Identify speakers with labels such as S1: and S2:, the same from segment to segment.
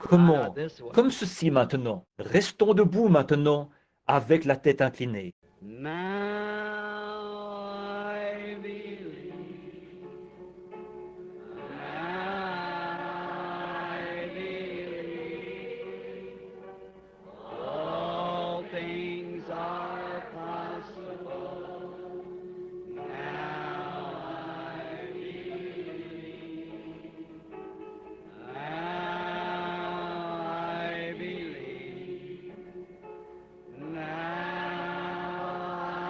S1: Comment? Comme ceci maintenant. Restons debout maintenant avec la tête inclinée.
S2: Now I believe. Now I believe. All things are possible. Now I believe. Now I believe. Now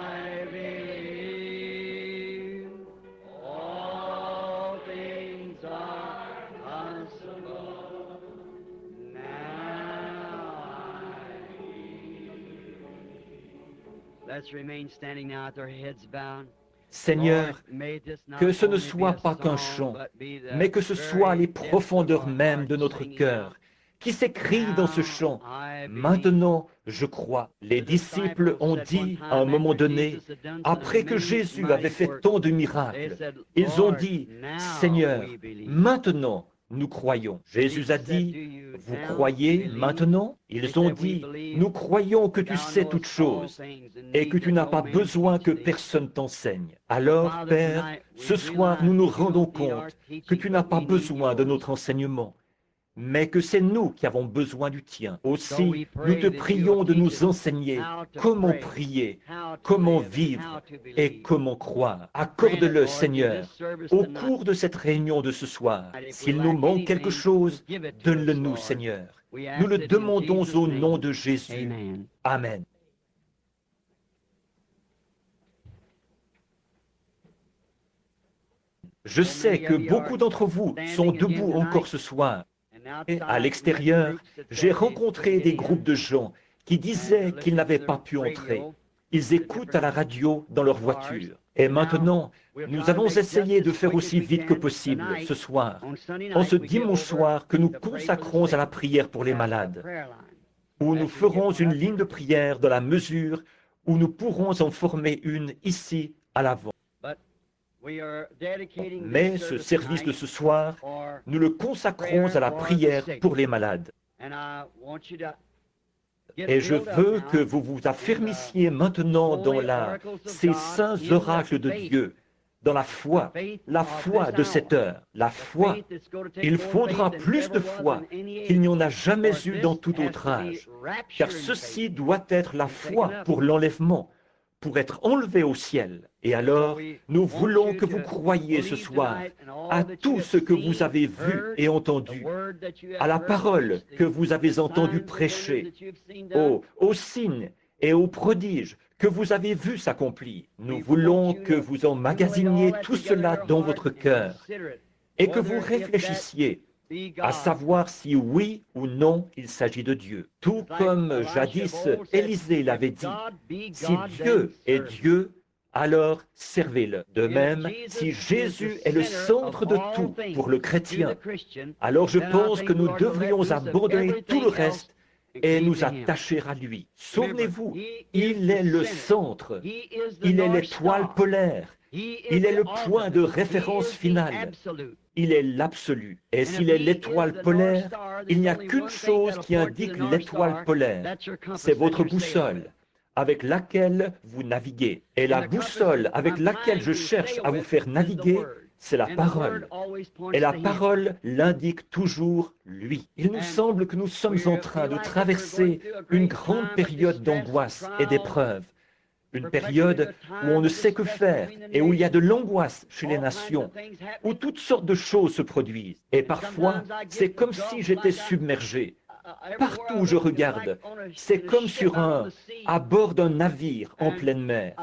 S2: I believe. All things are possible. Now I believe. Let's remain standing now with our heads bowed.
S1: Seigneur, que ce ne soit pas qu'un chant, mais que ce soit les profondeurs mêmes de notre cœur qui s'écrivent dans ce chant. Maintenant, je crois. Les disciples ont dit à un moment donné, après que Jésus avait fait tant de miracles, ils ont dit, Seigneur, maintenant, nous croyons. Jésus a dit, vous croyez maintenant? Ils ont dit, nous croyons que tu sais toutes choses et que tu n'as pas besoin que personne t'enseigne. Alors, Père, ce soir, nous nous rendons compte que tu n'as pas besoin de notre enseignement, mais que c'est nous qui avons besoin du tien. Aussi, nous te prions de nous enseigner comment prier, comment vivre et comment croire. Accorde-le, Seigneur, au cours de cette réunion de ce soir. S'il nous manque quelque chose, donne-le nous, Seigneur. Nous le demandons au nom de Jésus. Amen. Je sais que beaucoup d'entre vous sont debout encore ce soir. Et à l'extérieur, j'ai rencontré des groupes de gens qui disaient qu'ils n'avaient pas pu entrer. Ils écoutent à la radio dans leur voiture. Et maintenant, nous allons essayer de faire aussi vite que possible ce soir, en ce dimanche soir que nous consacrons à la prière pour les malades, où nous ferons une ligne de prière dans la mesure où nous pourrons en former une ici à l'avant. Mais ce service de ce soir, nous le consacrons à la prière pour les malades. Et je veux que vous vous affermissiez maintenant dans ces saints oracles de Dieu, dans la foi de cette heure, la foi. Il faudra plus de foi qu'il n'y en a jamais eu dans tout autre âge, car ceci doit être la foi pour l'enlèvement, pour être enlevé au ciel. Et alors, nous voulons que vous croyiez ce soir à tout ce que vous avez vu et entendu, à la parole que vous avez entendu prêcher, aux signes et aux prodiges que vous avez vus s'accomplir. Nous voulons que vous emmagasiniez tout cela dans votre cœur et que vous réfléchissiez à savoir si oui ou non il s'agit de Dieu. Tout comme jadis Élisée l'avait dit, si Dieu est Dieu, alors servez-le. De même, si Jésus est le centre de tout pour le chrétien, alors je pense que nous devrions abandonner tout le reste et nous attacher à lui. Souvenez-vous, il est le centre, il est l'étoile polaire, il est le point de référence final. Il est l'absolu. Et s'il est l'étoile polaire, il n'y a qu'une chose qui indique l'étoile polaire. C'est votre boussole avec laquelle vous naviguez. Et la boussole avec laquelle je cherche à vous faire naviguer, c'est la parole. Et la parole l'indique toujours lui. Il nous semble que nous sommes en train de traverser une grande période d'angoisse et d'épreuve. Une période où on ne sait que faire et où il y a de l'angoisse chez les nations, où toutes sortes de choses se produisent. Et parfois, c'est comme si j'étais submergé. Partout où je regarde, c'est comme à bord d'un navire en pleine mer.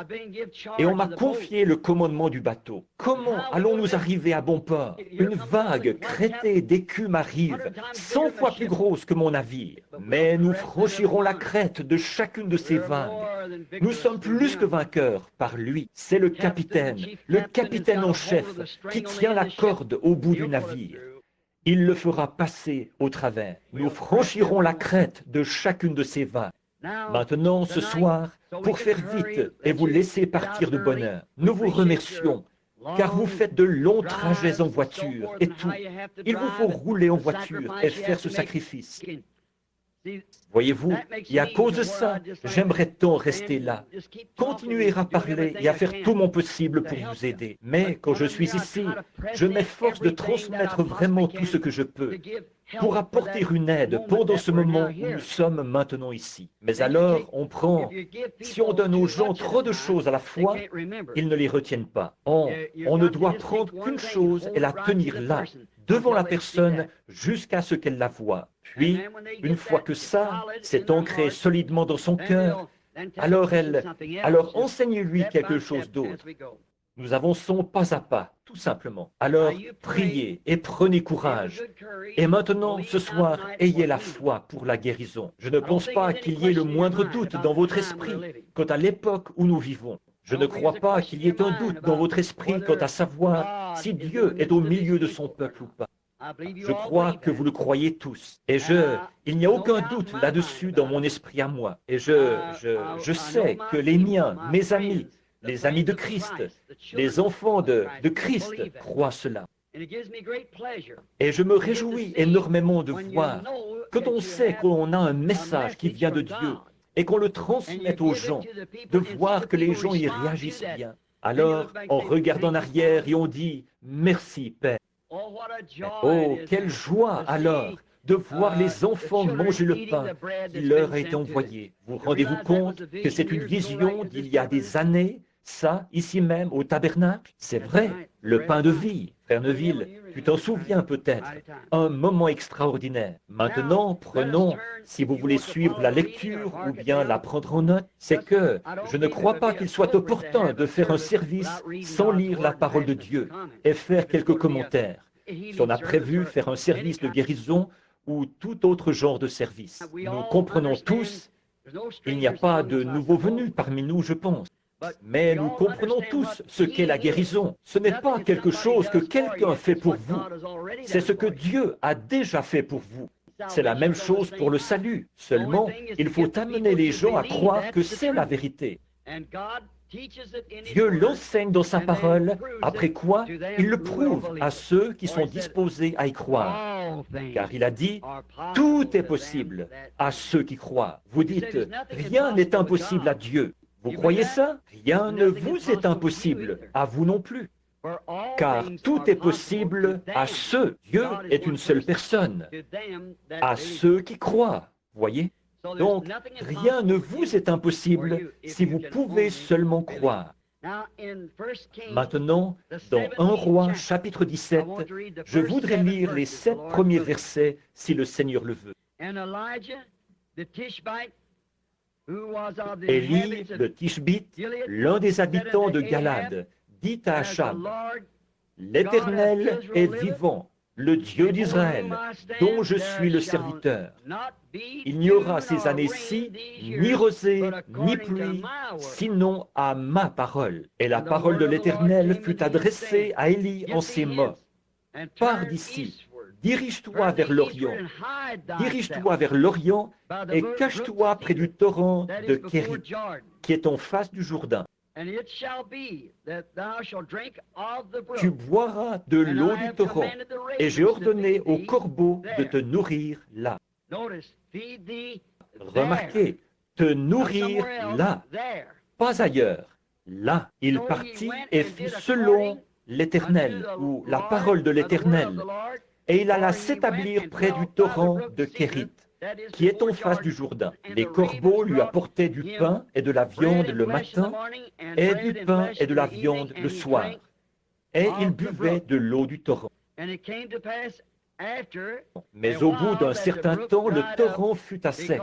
S1: Et on m'a confié le commandement du bateau. Comment allons-nous arriver à bon port? Une vague crêtée d'écume arrive, 100 fois plus grosse que mon navire. Mais nous franchirons la crête de chacune de ces vagues. Nous sommes plus que vainqueurs par lui. C'est le capitaine en chef, qui tient la corde au bout du navire. Il le fera passer au travers. Nous franchirons la crête de chacune de ces vagues. Maintenant, ce soir, pour faire vite et vous laisser partir de bonne heure, nous vous remercions car vous faites de longs trajets en voiture et tout. Il vous faut rouler en voiture et faire ce sacrifice. Voyez-vous, et à cause de ça, j'aimerais tant rester là, continuer à parler et à faire tout mon possible pour vous aider. Mais quand je suis ici, je m'efforce de transmettre vraiment tout ce que je peux pour apporter une aide pendant ce moment où nous sommes maintenant ici. Mais alors, si on donne aux gens trop de choses à la fois, ils ne les retiennent pas. On ne doit prendre qu'une chose et la tenir là, devant la personne, jusqu'à ce qu'elle la voie. Puis, une fois que ça s'est ancré solidement dans son cœur, alors enseignez-lui quelque chose d'autre. Nous avançons pas à pas, tout simplement. Alors, priez et prenez courage. Et maintenant, ce soir, ayez la foi pour la guérison. Je ne pense pas qu'il y ait le moindre doute dans votre esprit quant à l'époque où nous vivons. Je ne crois pas qu'il y ait un doute dans votre esprit quant à savoir si Dieu est au milieu de son peuple ou pas. Je crois que vous le croyez tous. Et il n'y a aucun doute là-dessus dans mon esprit à moi. Et je sais que les miens, mes amis, les amis de Christ, les enfants de Christ croient cela. Et je me réjouis énormément de voir, quand on sait qu'on a un message qui vient de Dieu et qu'on le transmet aux gens, de voir que les gens y réagissent bien. Alors, on regarde en arrière et on dit « Merci, Père ». Oh, quelle joie alors de voir les enfants manger le pain qui leur a été envoyé. Vous rendez-vous compte que c'est une vision d'il y a des années, ça, ici même, au tabernacle? C'est vrai, le pain de vie. Frère Neville, tu t'en souviens peut-être. Un moment extraordinaire. Maintenant, prenons, si vous voulez suivre la lecture ou bien la prendre en note, c'est que je ne crois pas qu'il soit opportun de faire un service sans lire la parole de Dieu et faire quelques commentaires. Si on a prévu faire un service de guérison ou tout autre genre de service, nous comprenons tous, il n'y a pas de nouveaux venus parmi nous, je pense. Mais nous comprenons tous ce qu'est la guérison. Ce n'est pas quelque chose que quelqu'un fait pour vous. C'est ce que Dieu a déjà fait pour vous. C'est la même chose pour le salut. Seulement, il faut amener les gens à croire que c'est la vérité. Dieu l'enseigne dans sa parole, après quoi il le prouve à ceux qui sont disposés à y croire. Car il a dit, tout est possible à ceux qui croient. Vous dites, rien n'est impossible à Dieu. Vous croyez ça? Rien ne vous est impossible, à vous non plus. Car tout est possible à ceux, Dieu est une seule personne, à ceux qui croient, voyez? Donc, rien ne vous est impossible si vous pouvez seulement croire. Maintenant, dans 1 Roi, chapitre 17, je voudrais lire les 7 premiers versets si le Seigneur le veut. Élie de Tishbite, l'un des habitants de Galade, dit à Achab, « L'Éternel est vivant, le Dieu d'Israël, dont je suis le serviteur. Il n'y aura ces années-ci ni rosée, ni pluie, sinon à ma parole. » Et la parole de l'Éternel fut adressée à Élie en ces mots. « Pars d'ici, dirige-toi vers l'Orient, et cache-toi près du torrent de Kérit, qui est en face du Jourdain. Tu boiras de l'eau du torrent, et j'ai ordonné aux corbeaux de te nourrir là. » Remarquez, te nourrir là, pas ailleurs. Là, il partit et fit selon l'Éternel, ou la parole de l'Éternel, et il alla s'établir près du torrent de Kérit, qui est en face du Jourdain. Les corbeaux lui apportaient du pain et de la viande le matin, et du pain et de la viande le soir. Et il buvait de l'eau du torrent. Mais au bout d'un certain temps, le torrent fut à sec,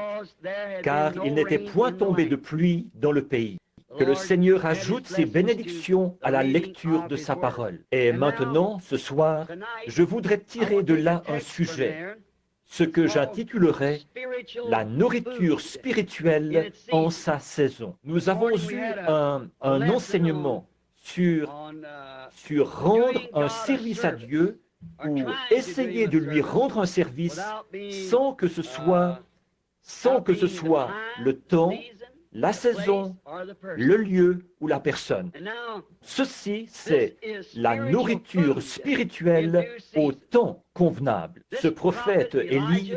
S1: car il n'était point tombé de pluie dans le pays. Que le Seigneur ajoute ses bénédictions à la lecture de sa parole. Et maintenant, ce soir, je voudrais tirer de là un sujet, ce que j'intitulerai « La nourriture spirituelle en sa saison ». Nous avons eu un enseignement sur rendre un service à Dieu ou essayer de lui rendre un service sans que ce soit le temps, la saison, le lieu ou la personne. Ceci, c'est la nourriture spirituelle au temps convenable. Ce prophète Élie,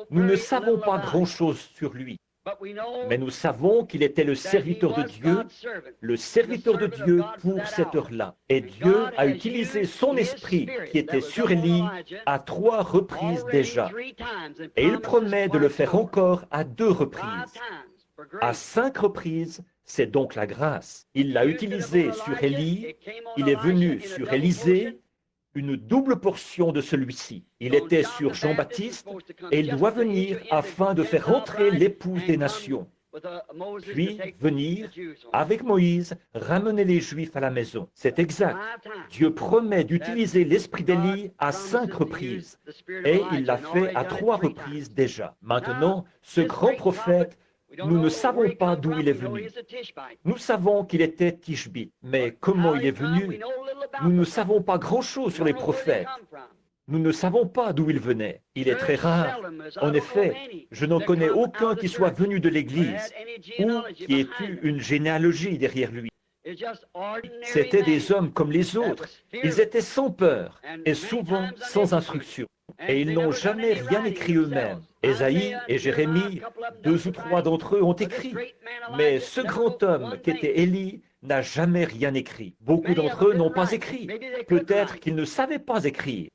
S1: nous ne savons pas grand-chose sur lui, mais nous savons qu'il était le serviteur de Dieu pour cette heure-là. Et Dieu a utilisé son esprit qui était sur Élie à 3 reprises déjà. Et il promet de le faire encore à 2 reprises. À 5 reprises, c'est donc la grâce. Il l'a utilisé sur Élie, il est venu sur Élisée, une double portion de celui-ci. Il était sur Jean-Baptiste et il doit venir afin de faire entrer l'épouse des nations. Puis venir, avec Moïse, ramener les Juifs à la maison. C'est exact. Dieu promet d'utiliser l'esprit d'Élie à 5 reprises. Et il l'a fait à 3 reprises déjà. Maintenant, ce grand prophète, nous ne savons pas d'où il est venu. Nous savons qu'il était Tishbite. Mais comment il est venu? Nous ne savons pas grand-chose sur les prophètes. Nous ne savons pas d'où il venait. Il est très rare. En effet, je n'en connais aucun qui soit venu de l'Église ou qui ait eu une généalogie derrière lui. C'étaient des hommes comme les autres. Ils étaient sans peur et souvent sans instruction. Et ils n'ont jamais rien écrit eux-mêmes. Ésaïe et Jérémie, 2 ou 3 d'entre eux ont écrit. Mais ce grand homme qui était Élie n'a jamais rien écrit. Beaucoup d'entre eux n'ont pas écrit. Peut-être qu'ils ne savaient pas écrire.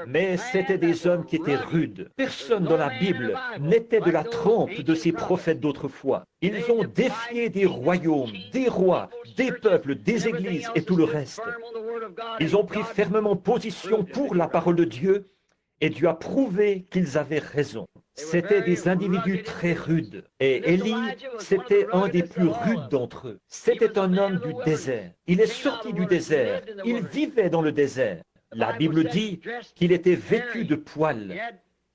S1: Mais c'étaient des hommes qui étaient rudes. Personne dans la Bible n'était de la trempe de ces prophètes d'autrefois. Ils ont défié des royaumes, des rois, des peuples, des églises et tout le reste. Ils ont pris fermement position pour la parole de Dieu et Dieu a prouvé qu'ils avaient raison. C'étaient des individus très rudes. Et Élie, c'était un des plus rudes d'entre eux. C'était un homme du désert. Il est sorti du désert. Il vivait dans le désert. La Bible dit qu'il était vêtu de poils.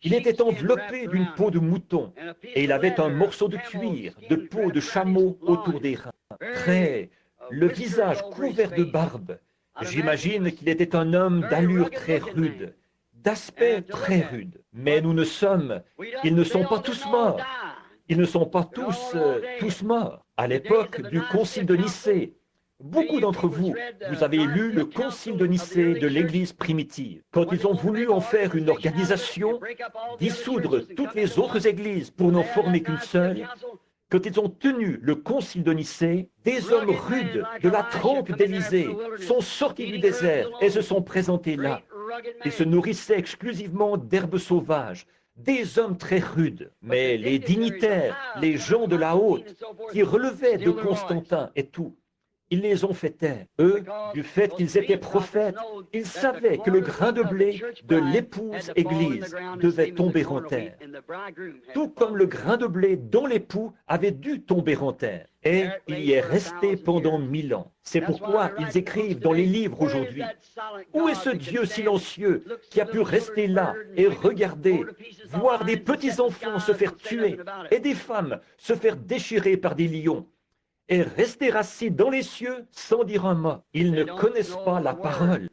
S1: Il était enveloppé d'une peau de mouton et il avait un morceau de cuir, de peau de chameau autour des reins. Très, le visage couvert de barbe. J'imagine qu'il était un homme d'allure très rude, d'aspect très rude. Mais nous ne sommes, ils ne sont pas tous morts. Ils ne sont pas tous morts. À l'époque du concile de Nicée, beaucoup d'entre vous, vous avez lu le concile de Nicée de l'Église primitive. Quand ils ont voulu en faire une organisation, dissoudre toutes les autres églises pour n'en former qu'une seule, quand ils ont tenu le concile de Nicée, des hommes rudes de la trempe d'Élysée sont sortis du désert et se sont présentés là. Ils se nourrissaient exclusivement d'herbes sauvages, des hommes très rudes. Mais les dignitaires, les gens de la haute, qui relevaient de Constantin et tout, ils les ont fait taire. Eux, du fait qu'ils étaient prophètes, ils savaient que le grain de blé de l'épouse Église devait tomber en terre, tout comme le grain de blé dont l'époux avait dû tomber en terre. Et il y est resté pendant 1000 ans. C'est pourquoi ils écrivent dans les livres aujourd'hui. Où est ce Dieu silencieux qui a pu rester là et regarder, voir des petits-enfants se faire tuer et des femmes se faire déchirer par des lions et rester assis dans les cieux sans dire un mot? Ils ne connaissent pas la parole.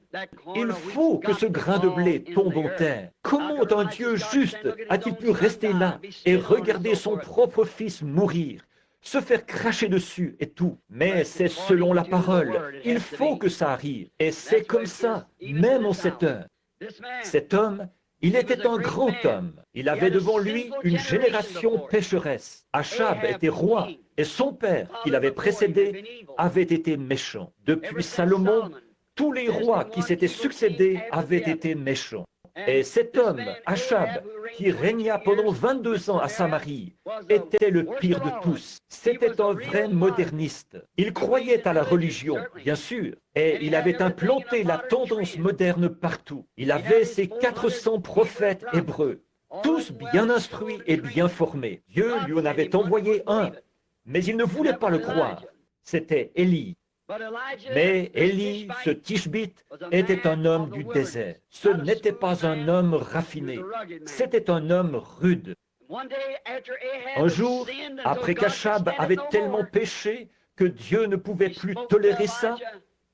S1: Il faut que ce grain de blé tombe en terre. Comment un Dieu juste a-t-il pu rester là et regarder son propre fils mourir, se faire cracher dessus et tout? Mais c'est selon la parole. Il faut que ça arrive. Et c'est comme ça, même en cette heure. Cet homme, il était un grand homme. Il avait devant lui une génération pécheresse. Achab était roi et son père, qui l'avait précédé, avait été méchant. Depuis Salomon, tous les rois qui s'étaient succédés avaient été méchants. Et cet homme, Achab, qui régna pendant 22 ans à Samarie, était le pire de tous. C'était un vrai moderniste. Il croyait à la religion, bien sûr, et il avait implanté la tendance moderne partout. Il avait ses 400 prophètes hébreux, tous bien instruits et bien formés. Dieu lui en avait envoyé un, mais il ne voulait pas le croire. C'était Élie. Mais Élie, ce Tishbite, était un homme du désert. Ce n'était pas un homme raffiné. C'était un homme rude. Un jour, après qu'Achab avait tellement péché que Dieu ne pouvait plus tolérer ça,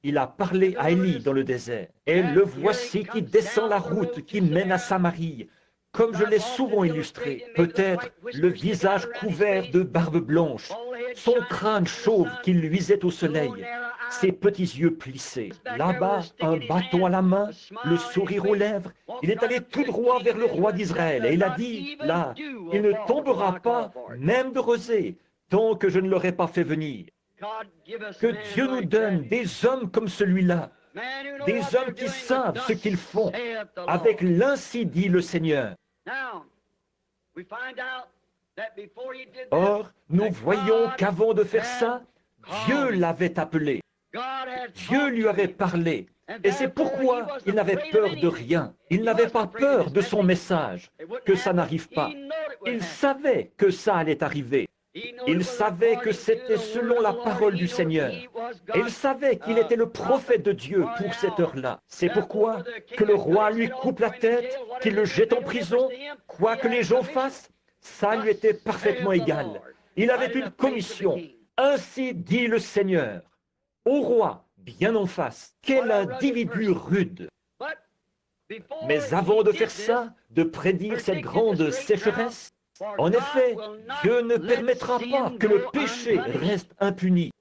S1: il a parlé à Élie dans le désert. Et le voici qui descend la route qui mène à Samarie, comme je l'ai souvent illustré, peut-être le visage couvert de barbe blanche, son crâne chauve qui luisait au soleil, ses petits yeux plissés. Là-bas, un bâton à la main, le sourire aux lèvres, il est allé tout droit vers le roi d'Israël et il a dit, là, il ne tombera pas, même de rosée, tant que je ne l'aurai pas fait venir. Que Dieu nous donne des hommes comme celui-là, des hommes qui savent ce qu'ils font, avec l'ainsi dit le Seigneur. Or, nous voyons qu'avant de faire ça, Dieu l'avait appelé. Dieu lui avait parlé. Et c'est pourquoi il n'avait peur de rien. Il n'avait pas peur de son message, que ça n'arrive pas. Il savait que ça allait arriver. Il savait que c'était selon la parole du Seigneur. Et il savait qu'il était le prophète de Dieu pour cette heure-là. C'est pourquoi que le roi lui coupe la tête, qu'il le jette en prison, quoi que les gens fassent, ça lui était parfaitement égal. Il avait une commission. Ainsi dit le Seigneur. Au roi, bien en face, quel individu rude. Mais avant de faire ça, de prédire cette grande sécheresse, en effet, Dieu ne permettra pas que le péché reste impuni.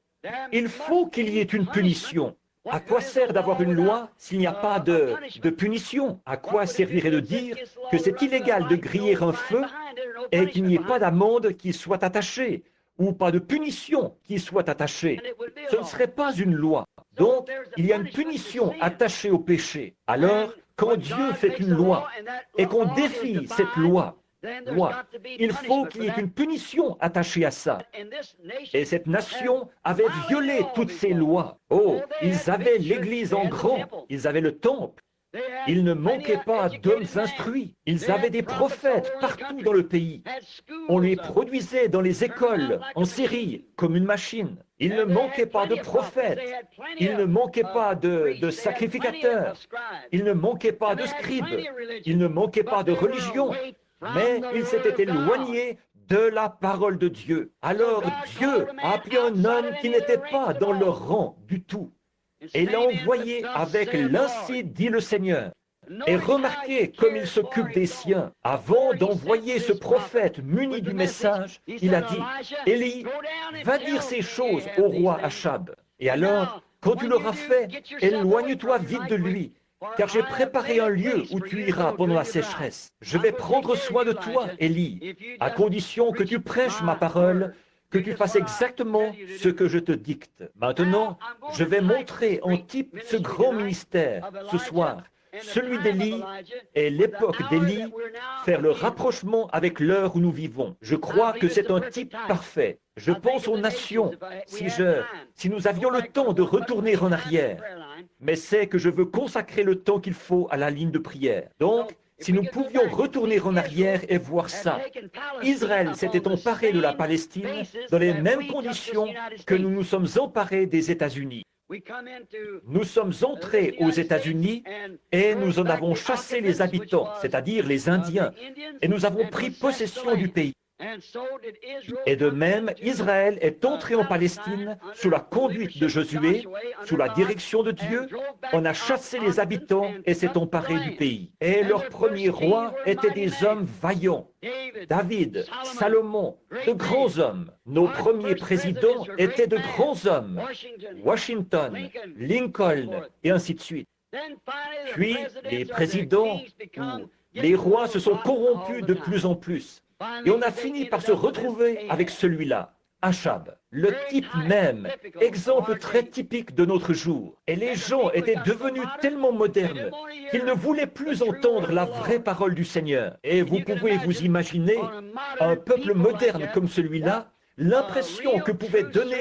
S1: Il faut qu'il y ait une punition. À quoi sert d'avoir une loi s'il n'y a pas de punition? À quoi servirait de dire que c'est illégal de griller un feu et qu'il n'y ait pas d'amende qui soit attachée ou pas de punition qui soit attachée? Ce ne serait pas une loi. Donc, il y a une punition attachée au péché. Alors, quand Dieu fait une loi et qu'on défie cette loi, il faut qu'il y ait une punition attachée à ça. Et cette nation avait violé toutes ces lois. Oh, ils avaient l'Église en grand, ils avaient le temple. Ils ne manquaient pas d'hommes instruits. Ils avaient des prophètes partout dans le pays. On les produisait dans les écoles, en série, comme une machine. Il ne manquait pas de prophètes. Il ne manquait pas de sacrificateurs. Il ne manquait pas de scribes. Il ne manquait pas de religion. Mais ils s'étaient éloignés de la parole de Dieu. Alors Dieu a appelé un homme qui n'était pas dans leur rang du tout. Et l'a envoyé avec l'ainsi dit le Seigneur. Et remarquez comme il s'occupe des siens. Avant d'envoyer ce prophète muni du message, il a dit, Élie, va dire ces choses au roi Achab. Et alors, quand tu l'auras fait, éloigne-toi vite de lui, car j'ai préparé un lieu où tu iras pendant la sécheresse. Je vais prendre soin de toi, Élie, à condition que tu prêches ma parole, que tu fasses exactement ce que je te dicte. Maintenant, je vais montrer en type ce grand ministère ce soir, celui d'Élie et l'époque d'Élie, faire le rapprochement avec l'heure où nous vivons. Je crois que c'est un type parfait. Je pense aux nations, si nous avions le temps de retourner en arrière. Mais c'est que je veux consacrer le temps qu'il faut à la ligne de prière. Donc, si nous pouvions retourner en arrière et voir ça, Israël s'était emparé de la Palestine dans les mêmes conditions que nous nous sommes emparés des États-Unis. Nous sommes entrés aux États-Unis et nous en avons chassé les habitants, c'est-à-dire les Indiens, et nous avons pris possession du pays. Et de même, Israël est entré en Palestine sous la conduite de Josué, sous la direction de Dieu. On a chassé les habitants et s'est emparé du pays. Et leurs premiers rois étaient des hommes vaillants. David, Salomon, de grands hommes. Nos premiers présidents étaient de grands hommes. Washington, Lincoln, et ainsi de suite. Puis, les présidents ou les rois se sont corrompus de plus en plus. Et on a fini par se retrouver avec celui-là, Achab, le type même, exemple très typique de notre jour. Et les gens étaient devenus tellement modernes qu'ils ne voulaient plus entendre la vraie parole du Seigneur. Et vous pouvez vous imaginer un peuple moderne comme celui-là, l'impression que pouvait donner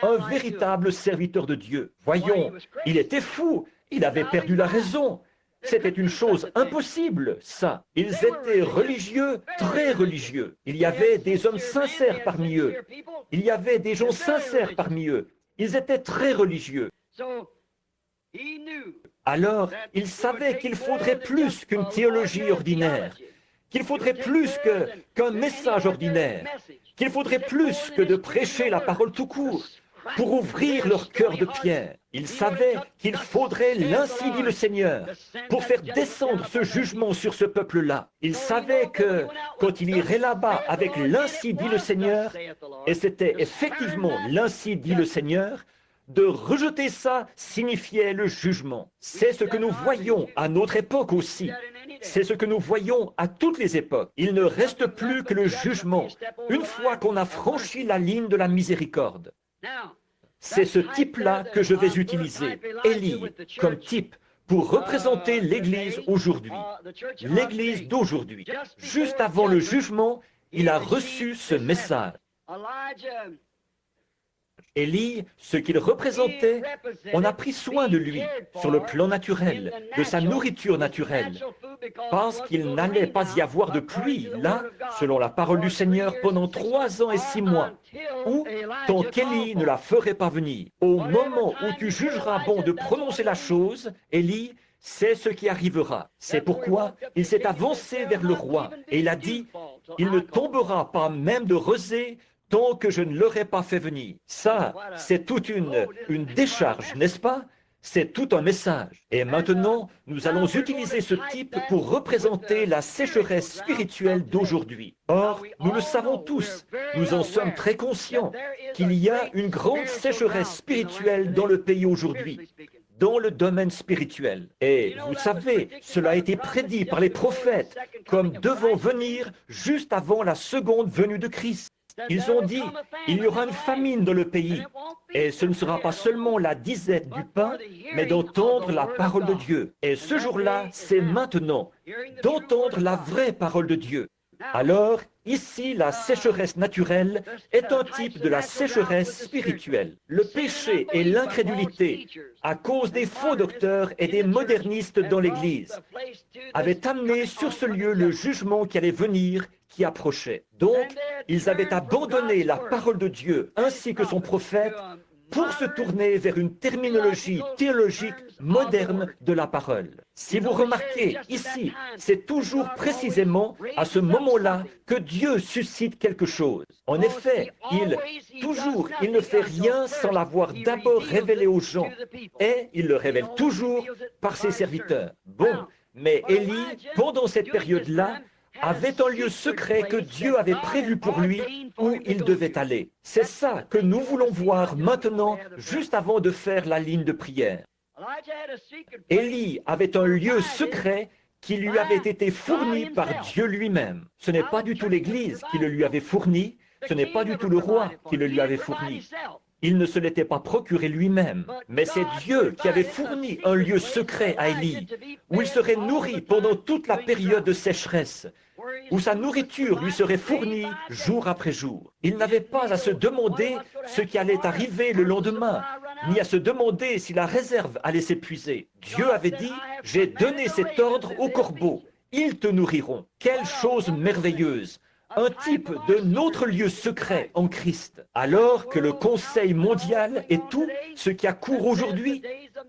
S1: un véritable serviteur de Dieu. Voyons, il était fou, il avait perdu la raison. C'était une chose impossible, ça. Ils étaient religieux, très religieux. Il y avait des hommes sincères parmi eux. Il y avait des gens sincères parmi eux. Ils étaient très religieux. Alors, il savait qu'il faudrait plus qu'une théologie ordinaire, qu'il faudrait plus qu'un message ordinaire, qu'il faudrait plus que de prêcher la parole tout court. pour ouvrir leur cœur de pierre. Il savait qu'il faudrait l'ainsi dit le Seigneur pour faire descendre ce jugement sur ce peuple-là. Il savait que quand il irait là-bas avec l'ainsi dit le Seigneur, et c'était effectivement l'ainsi dit le Seigneur, de rejeter ça signifiait le jugement. C'est ce que nous voyons à notre époque aussi. C'est ce que nous voyons à toutes les époques. Il ne reste plus que le jugement une fois qu'on a franchi la ligne de la miséricorde. C'est ce type-là que je vais utiliser, Élie, comme type pour représenter l'Église aujourd'hui. L'Église d'aujourd'hui. Juste avant le jugement, il a reçu ce message. Élie, ce qu'il représentait, on a pris soin de lui sur le plan naturel, de sa nourriture naturelle, parce qu'il n'allait pas y avoir de pluie, là, selon la parole du Seigneur, pendant 3 ans et 6 mois, ou tant qu'Élie ne la ferait pas venir. Au moment où tu jugeras bon de prononcer la chose, Élie, c'est ce qui arrivera. C'est pourquoi il s'est avancé vers le roi, et il a dit, « Il ne tombera pas même de rosée tant que je ne l'aurai pas fait venir. » Ça, c'est toute une décharge, n'est-ce pas? C'est tout un message. Et maintenant, nous allons utiliser ce type pour représenter la sécheresse spirituelle d'aujourd'hui. Or, nous le savons tous, nous en sommes très conscients, qu'il y a une grande sécheresse spirituelle dans le pays aujourd'hui, dans le domaine spirituel. Et vous savez, cela a été prédit par les prophètes comme devant venir juste avant la seconde venue de Christ. Ils ont dit, il y aura une famine dans le pays, et ce ne sera pas seulement la disette du pain, mais d'entendre la parole de Dieu. Et ce jour-là, c'est maintenant, d'entendre la vraie parole de Dieu. Alors, ici, la sécheresse naturelle est un type de la sécheresse spirituelle. Le péché et l'incrédulité, à cause des faux docteurs et des modernistes dans l'Église, avaient amené sur ce lieu le jugement qui allait venir, qui approchait. Donc, ils avaient abandonné la parole de Dieu ainsi que son prophète pour se tourner vers une terminologie théologique moderne de la parole. Si vous remarquez, ici, c'est toujours précisément à ce moment-là que Dieu suscite quelque chose. En effet, il ne fait rien sans l'avoir d'abord révélé aux gens, et il le révèle toujours par ses serviteurs. Bon, mais Élie, pendant cette période-là, avait un lieu secret que Dieu avait prévu pour lui où il devait aller. C'est ça que nous voulons voir maintenant, juste avant de faire la ligne de prière. Élie avait un lieu secret qui lui avait été fourni par Dieu lui-même. Ce n'est pas du tout l'Église qui le lui avait fourni, ce n'est pas du tout le roi qui le lui avait fourni. Il ne se l'était pas procuré lui-même, mais c'est Dieu qui avait fourni un lieu secret à Élie, où il serait nourri pendant toute la période de sécheresse, où sa nourriture lui serait fournie jour après jour. Il n'avait pas à se demander ce qui allait arriver le lendemain, ni à se demander si la réserve allait s'épuiser. Dieu avait dit, « J'ai donné cet ordre aux corbeaux, ils te nourriront. » Quelle chose merveilleuse! Un type de notre lieu secret en Christ. Alors que le Conseil mondial et tout ce qui a cours aujourd'hui,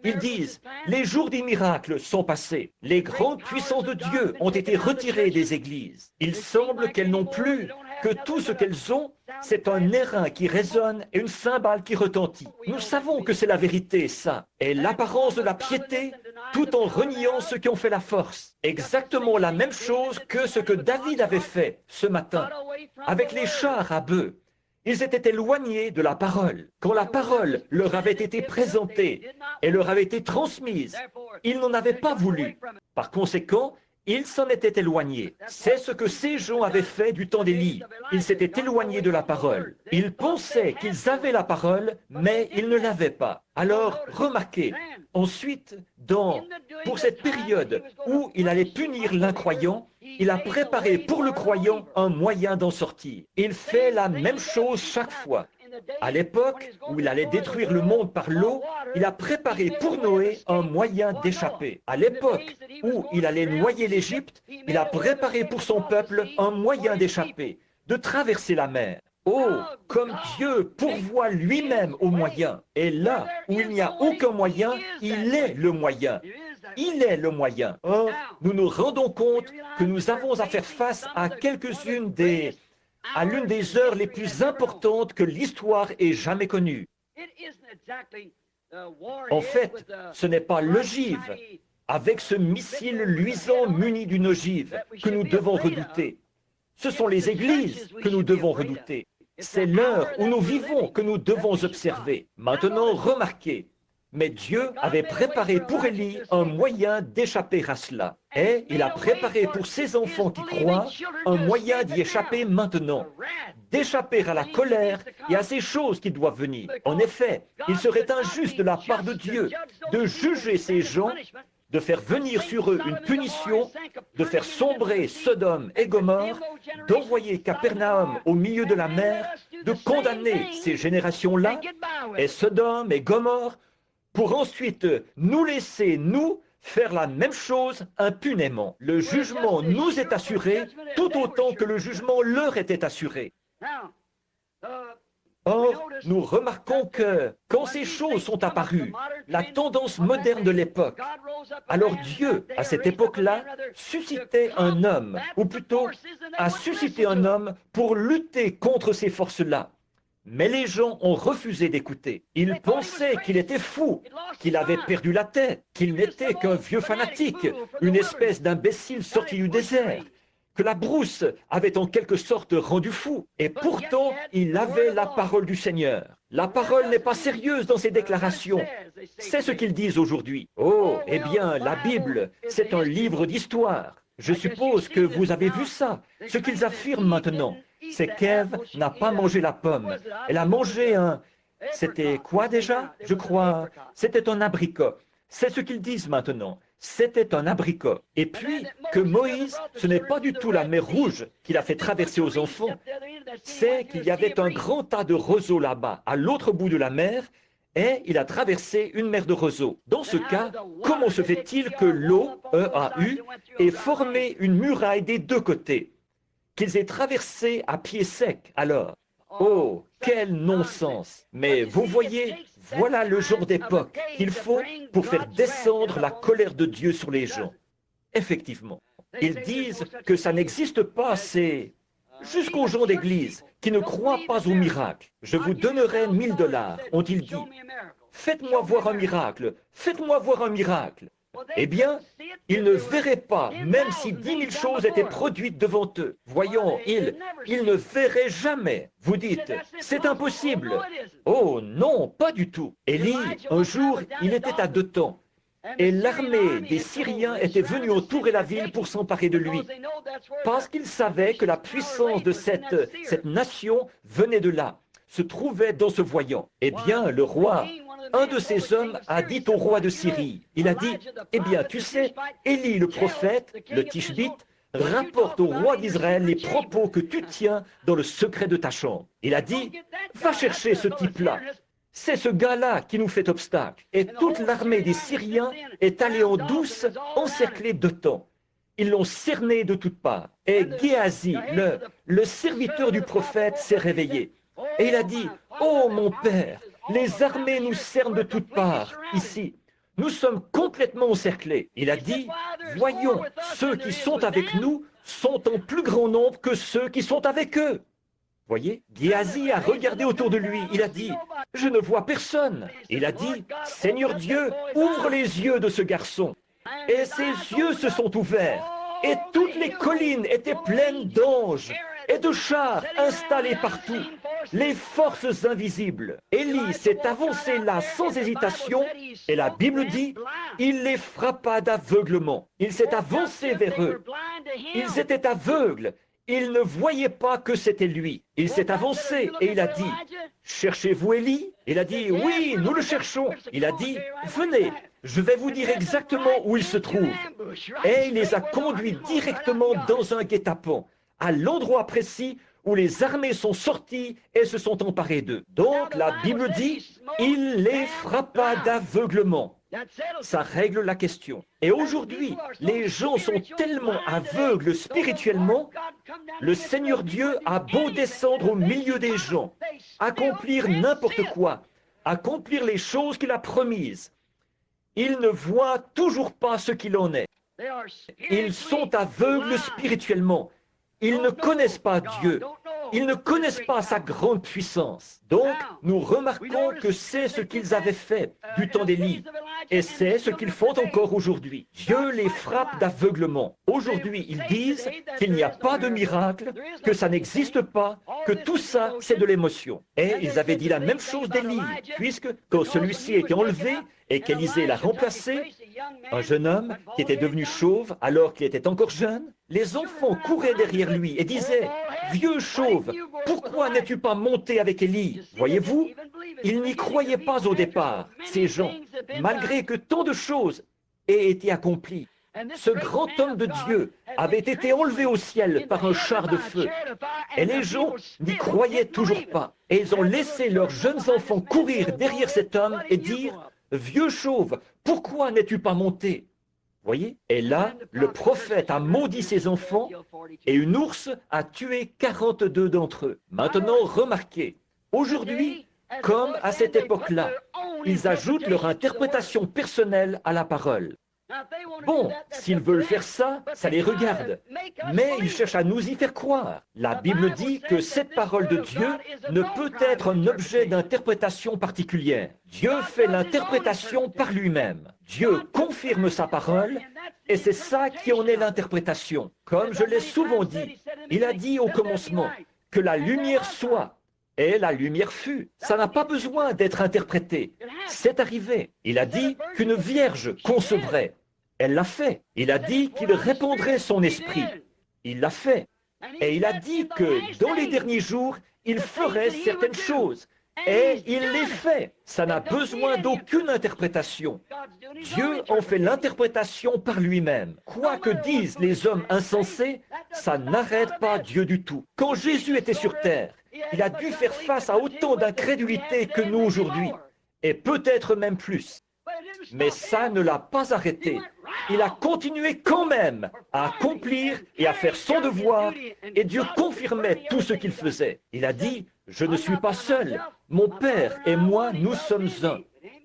S1: ils disent, les jours des miracles sont passés. Les grandes puissances de Dieu ont été retirées des églises. Il semble qu'elles n'ont plus que tout ce qu'elles ont, c'est un airain qui résonne et une cymbale qui retentit. Nous savons que c'est la vérité, ça. Et l'apparence de la piété, tout en reniant ceux qui ont fait la force. Exactement la même chose que ce que David avait fait ce matin, avec les chars à bœufs. Ils étaient éloignés de la parole. Quand la parole leur avait été présentée et leur avait été transmise, ils n'en avaient pas voulu. Par conséquent, ils s'en étaient éloignés. C'est ce que ces gens avaient fait du temps d'Élie. Ils s'étaient éloignés de la parole. Ils pensaient qu'ils avaient la parole, mais ils ne l'avaient pas. Alors, remarquez, ensuite, pour cette période où il allait punir l'incroyant, il a préparé pour le croyant un moyen d'en sortir. Il fait la même chose chaque fois. À l'époque où il allait détruire le monde par l'eau, il a préparé pour Noé un moyen d'échapper. À l'époque où il allait noyer l'Égypte, il a préparé pour son peuple un moyen d'échapper, de traverser la mer. Oh, comme Dieu pourvoit lui-même aux moyens. Et là où il n'y a aucun moyen, il est le moyen. Il est le moyen. Or, nous nous rendons compte que nous avons à faire face à l'une des heures les plus importantes que l'histoire ait jamais connues. En fait, ce n'est pas l'ogive, avec ce missile luisant muni d'une ogive, que nous devons redouter. Ce sont les églises que nous devons redouter. C'est l'heure où nous vivons que nous devons observer. Maintenant, remarquez, mais Dieu avait préparé pour Élie un moyen d'échapper à cela. Et il a préparé pour ses enfants qui croient un moyen d'y échapper maintenant, d'échapper à la colère et à ces choses qui doivent venir. En effet, il serait injuste de la part de Dieu de juger ces gens, de faire venir sur eux une punition, de faire sombrer Sodome et Gomorrhe, d'envoyer Capernaum au milieu de la mer, de condamner ces générations-là, et Sodome et Gomorrhe, pour ensuite nous laisser, nous, faire la même chose impunément. Le jugement nous est assuré tout autant que le jugement leur était assuré. Or, nous remarquons que quand ces choses sont apparues, la tendance moderne de l'époque, alors Dieu, à cette époque-là, suscitait un homme, ou plutôt a suscité un homme pour lutter contre ces forces-là. Mais les gens ont refusé d'écouter. Ils pensaient qu'il était fou, qu'il avait perdu la tête, qu'il n'était qu'un vieux fanatique, une espèce d'imbécile sorti du désert, que la brousse avait en quelque sorte rendu fou. Et pourtant, il avait la parole du Seigneur. La parole n'est pas sérieuse dans ses déclarations. C'est ce qu'ils disent aujourd'hui. Oh, eh bien, la Bible, c'est un livre d'histoire. Je suppose que vous avez vu ça, ce qu'ils affirment maintenant. C'est qu'Ève n'a pas mangé la pomme. Elle a mangé un... C'était quoi déjà? Je crois... C'était un abricot. C'est ce qu'ils disent maintenant. C'était un abricot. Et puis, que Moïse, ce n'est pas du tout la mer Rouge qu'il a fait traverser aux enfants. C'est qu'il y avait un grand tas de roseaux là-bas, à l'autre bout de la mer, et il a traversé une mer de roseaux. Dans ce cas, comment se fait-il que l'eau, E-A-U, ait formé une muraille des deux côtés? Qu'ils aient traversé à pied sec, alors? Oh, quel non-sens! Mais vous voyez, voilà le genre d'époque qu'il faut pour faire descendre la colère de Dieu sur les gens. Effectivement, ils disent que ça n'existe pas, c'est jusqu'aux gens d'église qui ne croient pas au miracle. Je vous donnerai 1000 $, ont-ils dit. Faites-moi voir un miracle, faites-moi voir un miracle. Eh bien, ils ne verraient pas, même si 10 000 choses étaient produites devant eux. Voyons, ils ne verraient jamais. Vous dites, c'est impossible. Oh non, pas du tout. Élie, un jour, il était à Dothan. Et l'armée des Syriens était venue entourer la ville pour s'emparer de lui. Parce qu'ils savaient que la puissance de cette nation venait de là, se trouvait dans ce voyant. Eh bien, le roi, un de ces hommes a dit au roi de Syrie, il a dit, eh bien, tu sais, Élie le prophète, le Tishbite, rapporte au roi d'Israël les propos que tu tiens dans le secret de ta chambre. Il a dit, va chercher ce type-là. C'est ce gars-là qui nous fait obstacle. Et toute l'armée des Syriens est allée en douce encercler Dothan. Ils l'ont cerné de toutes parts. Et Géasi, le serviteur du prophète, s'est réveillé. Et il a dit, « Oh mon père, les armées nous cernent de toutes parts, ici. Nous sommes complètement encerclés. » Il a dit, « Voyons, ceux qui sont avec nous sont en plus grand nombre que ceux qui sont avec eux. » Voyez, Géasi a regardé autour de lui. Il a dit, « Je ne vois personne. » Il a dit, « Seigneur Dieu, ouvre les yeux de ce garçon. » Et ses yeux se sont ouverts. Et toutes les collines étaient pleines d'anges et de chars installés partout. Les forces invisibles. Élie s'est avancé là sans hésitation, et la Bible dit, il les frappa d'aveuglement. Il s'est avancé vers eux. Ils étaient aveugles. Ils ne voyaient pas que c'était lui. Il s'est avancé et il a dit, « Cherchez-vous Élie ?» Il a dit, « Oui, nous le cherchons. » Il a dit, « Venez, je vais vous dire exactement où il se trouve. » Et il les a conduits directement dans un guet-apens, à l'endroit précis où les armées sont sorties et se sont emparées d'eux. Donc la Bible dit, « Il les frappa d'aveuglement. » Ça règle la question. Et aujourd'hui, les gens sont tellement aveugles spirituellement, le Seigneur Dieu a beau descendre au milieu des gens, accomplir n'importe quoi, accomplir les choses qu'il a promises. Ils ne voient toujours pas ce qu'il en est. Ils sont aveugles spirituellement. Ils ne connaissent pas Dieu. Ils ne connaissent pas sa grande puissance. Donc, nous remarquons que c'est ce qu'ils avaient fait du temps d'Élie. Et c'est ce qu'ils font encore aujourd'hui. Dieu les frappe d'aveuglement. Aujourd'hui, ils disent qu'il n'y a pas de miracle, que ça n'existe pas, que tout ça, c'est de l'émotion. Et ils avaient dit la même chose d'Élie, puisque quand celui-ci était enlevé et qu'Élisée l'a remplacé, un jeune homme qui était devenu chauve alors qu'il était encore jeune, les enfants couraient derrière lui et disaient « Vieux chauve, pourquoi n'es-tu pas monté avec Élie ?» Voyez-vous, ils n'y croyaient pas au départ, ces gens, malgré que tant de choses aient été accomplies. Ce grand homme de Dieu avait été enlevé au ciel par un char de feu. Et les gens n'y croyaient toujours pas. Et ils ont laissé leurs jeunes enfants courir derrière cet homme et dire « Vieux chauve, pourquoi n'es-tu pas monté ?» Voyez? Et là, le prophète a maudit ses enfants et une ours a tué 42 d'entre eux. Maintenant, remarquez, aujourd'hui, comme à cette époque-là, ils ajoutent leur interprétation personnelle à la parole. Bon, s'ils veulent faire ça, ça les regarde. Mais ils cherchent à nous y faire croire. La Bible dit que cette parole de Dieu ne peut être un objet d'interprétation particulière. Dieu fait l'interprétation par lui-même. Dieu confirme sa parole, et c'est ça qui en est l'interprétation. Comme je l'ai souvent dit, il a dit au commencement que la lumière soit. Et la lumière fut. Ça n'a pas besoin d'être interprété. C'est arrivé. Il a dit qu'une vierge concevrait. Elle l'a fait. Il a dit qu'il répandrait son esprit. Il l'a fait. Et il a dit que dans les derniers jours, il ferait certaines choses. Et il les fait. Ça n'a besoin d'aucune interprétation. Dieu en fait l'interprétation par lui-même. Quoi que disent les hommes insensés, ça n'arrête pas Dieu du tout. Quand Jésus était sur terre, il a dû faire face à autant d'incrédulité que nous aujourd'hui, et peut-être même plus. Mais ça ne l'a pas arrêté. Il a continué quand même à accomplir et à faire son devoir, et Dieu confirmait tout ce qu'il faisait. Il a dit, « Je ne suis pas seul, mon Père et moi, nous sommes un.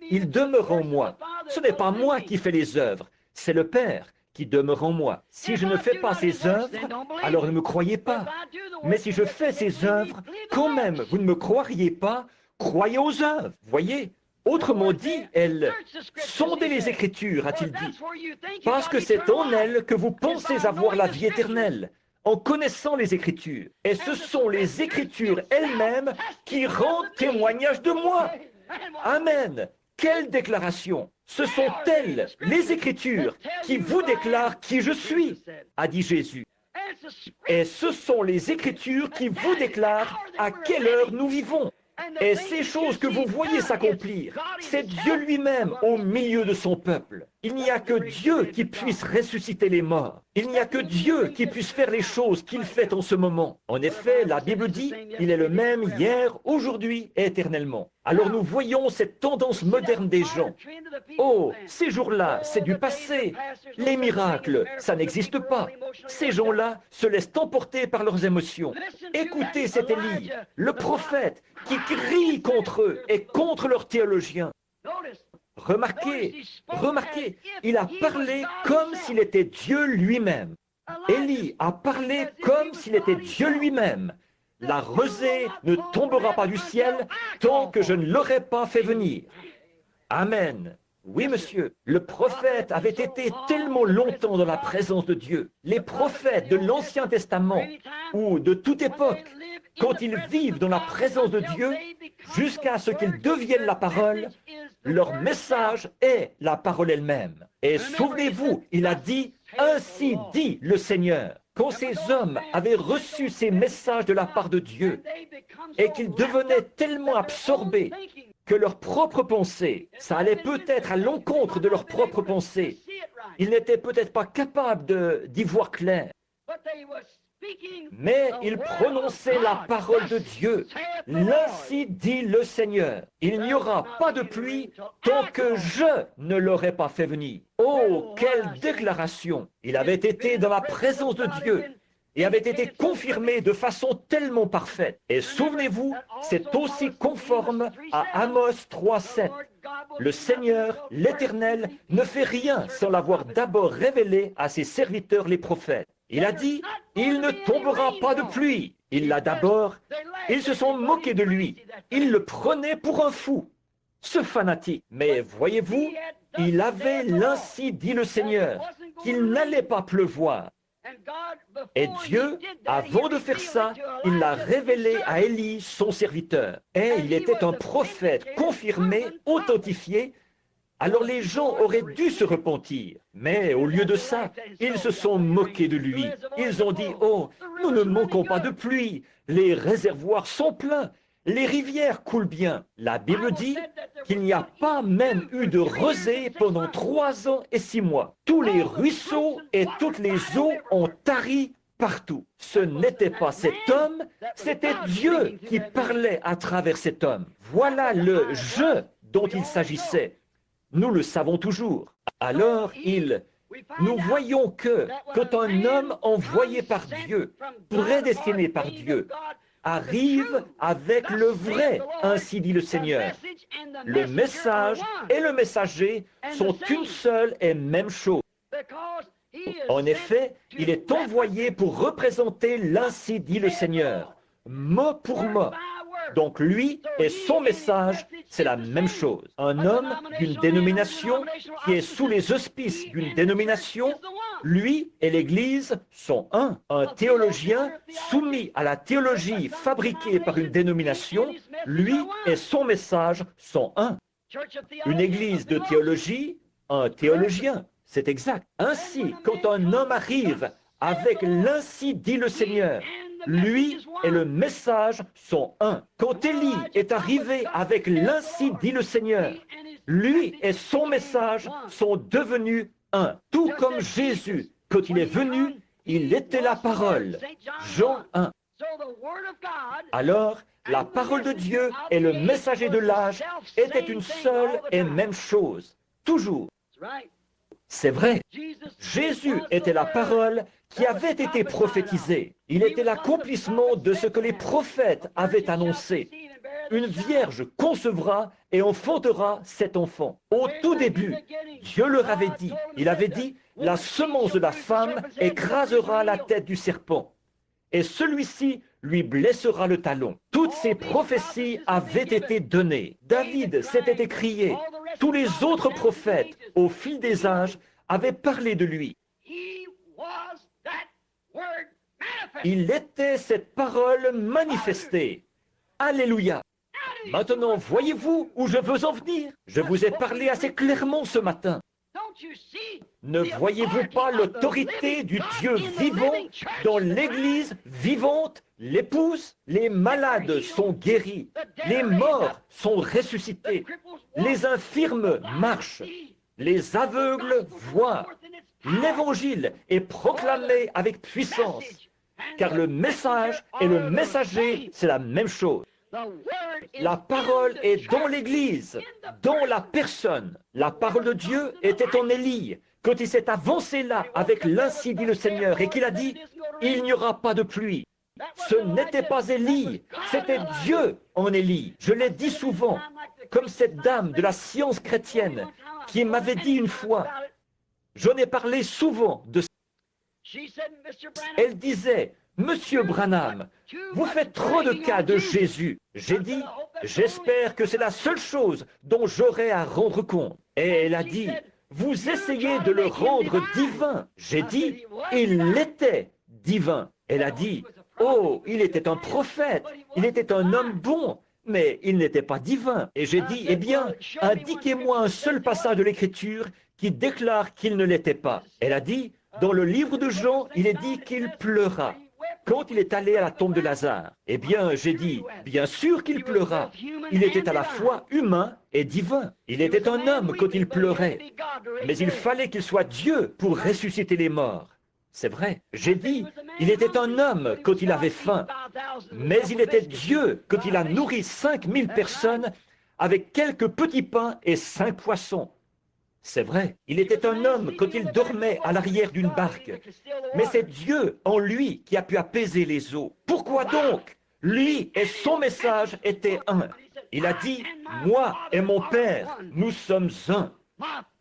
S1: Il demeure en moi. Ce n'est pas moi qui fais les œuvres, c'est le Père qui demeure en moi. Si je ne fais pas ces œuvres, alors ne me croyez pas. Mais si je fais ces œuvres, quand même, vous ne me croiriez pas, croyez aux œuvres. » Voyez, autrement dit, sondez les Écritures, a-t-il dit, parce que c'est en elles que vous pensez avoir la vie éternelle, en connaissant les Écritures. Et ce sont les Écritures elles-mêmes qui rendent témoignage de moi. Amen. Quelle déclaration! Ce sont elles, les Écritures, qui vous déclarent qui je suis, a dit Jésus. Et ce sont les Écritures qui vous déclarent à quelle heure nous vivons. Et ces choses que vous voyez s'accomplir, c'est Dieu lui-même au milieu de son peuple. Il n'y a que Dieu qui puisse ressusciter les morts. Il n'y a que Dieu qui puisse faire les choses qu'il fait en ce moment. En effet, la Bible dit, il est le même hier, aujourd'hui et éternellement. Alors nous voyons cette tendance moderne des gens. Oh, ces jours-là, c'est du passé. Les miracles, ça n'existe pas. Ces gens-là se laissent emporter par leurs émotions. Écoutez cet Élie, le prophète, qui crie contre eux et contre leurs théologiens. Remarquez, il a parlé comme s'il était Dieu lui-même. Élie a parlé comme s'il était Dieu lui-même. La rosée ne tombera pas du ciel tant que je ne l'aurai pas fait venir. Amen. Oui, monsieur, le prophète avait été tellement longtemps dans la présence de Dieu. Les prophètes de l'Ancien Testament ou de toute époque, quand ils vivent dans la présence de Dieu, jusqu'à ce qu'ils deviennent la parole, leur message est la parole elle-même. Et souvenez-vous, il a dit, « Ainsi dit le Seigneur ». Quand ces hommes avaient reçu ces messages de la part de Dieu et qu'ils devenaient tellement absorbés que leurs propres pensées, ça allait peut-être à l'encontre de leurs propres pensées, ils n'étaient peut-être pas capables d'y voir clair. Mais ils prononçaient la parole de Dieu. L'ainsi dit le Seigneur. Il n'y aura pas de pluie tant que je ne l'aurai pas fait venir. Oh, quelle déclaration! Il avait été dans la présence de Dieu et avait été confirmé de façon tellement parfaite. Et souvenez-vous, c'est aussi conforme à Amos 3:7. Le Seigneur, l'Éternel, ne fait rien sans l'avoir d'abord révélé à ses serviteurs les prophètes. Il a dit, il ne tombera pas de pluie. Il l'a d'abord, ils se sont moqués de lui. Ils le prenaient pour un fou, ce fanatique. Mais voyez-vous, il avait l'ainsi dit le Seigneur, qu'il n'allait pas pleuvoir. Et Dieu, avant de faire ça, il l'a révélé à Élie, son serviteur. Et il était un prophète confirmé, authentifié. Alors les gens auraient dû se repentir. Mais au lieu de ça, ils se sont moqués de lui. Ils ont dit, oh, nous ne manquons pas de pluie. Les réservoirs sont pleins. Les rivières coulent bien. La Bible dit qu'il n'y a pas même eu de rosée pendant 3 ans et 6 mois. Tous les ruisseaux et toutes les eaux ont tari partout. Ce n'était pas cet homme, c'était Dieu qui parlait à travers cet homme. Voilà le « je » dont il s'agissait. Nous le savons toujours. Alors, nous voyons que quand un homme envoyé par Dieu, prédestiné par Dieu, arrive avec le vrai, ainsi dit le Seigneur. Le message et le messager sont une seule et même chose. En effet, il est envoyé pour représenter l'ainsi dit le Seigneur, mot pour mot. Donc lui et son message, c'est la même chose. Un homme d'une dénomination qui est sous les auspices d'une dénomination, lui et l'Église sont un. Un théologien soumis à la théologie fabriquée par une dénomination, lui et son message sont un. Une église de théologie, un théologien, c'est exact. Ainsi, quand un homme arrive avec l'ainsi dit le Seigneur, lui et le message sont un. Quand Élie est arrivé avec l'ainsi dit le Seigneur, lui et son message sont devenus un. Tout comme Jésus, quand il est venu, il était la parole. Jean 1. Alors, la parole de Dieu et le messager de l'âge étaient une seule et même chose. Toujours. C'est vrai. Jésus était la parole qui avait été prophétisée. Il était l'accomplissement de ce que les prophètes avaient annoncé. Une vierge concevra et enfantera cet enfant. Au tout début, Dieu leur avait dit, il avait dit, la semence de la femme écrasera la tête du serpent, et celui-ci lui blessera le talon. Toutes ces prophéties avaient été données. David s'était écrié. Tous les autres prophètes, au fil des âges, avaient parlé de lui. Il était cette parole manifestée. Alléluia. Maintenant, voyez-vous où je veux en venir? Je vous ai parlé assez clairement ce matin. Ne voyez-vous pas l'autorité du Dieu vivant dans l'Église vivante, l'épouse? Les malades sont guéris, les morts sont ressuscités, les infirmes marchent, les aveugles voient. L'Évangile est proclamé avec puissance, car le message et le messager, c'est la même chose. La parole est dans l'Église, dans la personne. La parole de Dieu était en Élie, quand il s'est avancé là avec l'ainsi dit le Seigneur et qu'il a dit, il n'y aura pas de pluie. Ce n'était pas Élie, c'était Dieu en Élie. Je l'ai dit souvent, comme cette dame de la science chrétienne qui m'avait dit une fois, j'en ai parlé souvent de ça. Elle disait, Monsieur Branham, vous faites trop de cas de Jésus. J'ai dit, j'espère que c'est la seule chose dont j'aurai à rendre compte. Et elle a dit, vous essayez de le rendre divin. J'ai dit, il était divin. Elle a dit, oh, il était un prophète, il était un homme bon, mais il n'était pas divin. Et j'ai dit, eh bien, indiquez-moi un seul passage de l'Écriture qui déclare qu'il ne l'était pas. Elle a dit, dans le livre de Jean, il est dit qu'il pleura quand il est allé à la tombe de Lazare. Eh bien, j'ai dit, bien sûr qu'il pleura. Il était à la fois humain et divin. Il était un homme quand il pleurait. Mais il fallait qu'il soit Dieu pour ressusciter les morts. C'est vrai. J'ai dit, il était un homme quand il avait faim. Mais il était Dieu quand il a nourri 5000 personnes avec quelques petits pains et 5 poissons. C'est vrai, il était un homme quand il dormait à l'arrière d'une barque. Mais c'est Dieu en lui qui a pu apaiser les eaux. Pourquoi donc? Lui et son message étaient un. Il a dit, moi et mon Père, nous sommes un.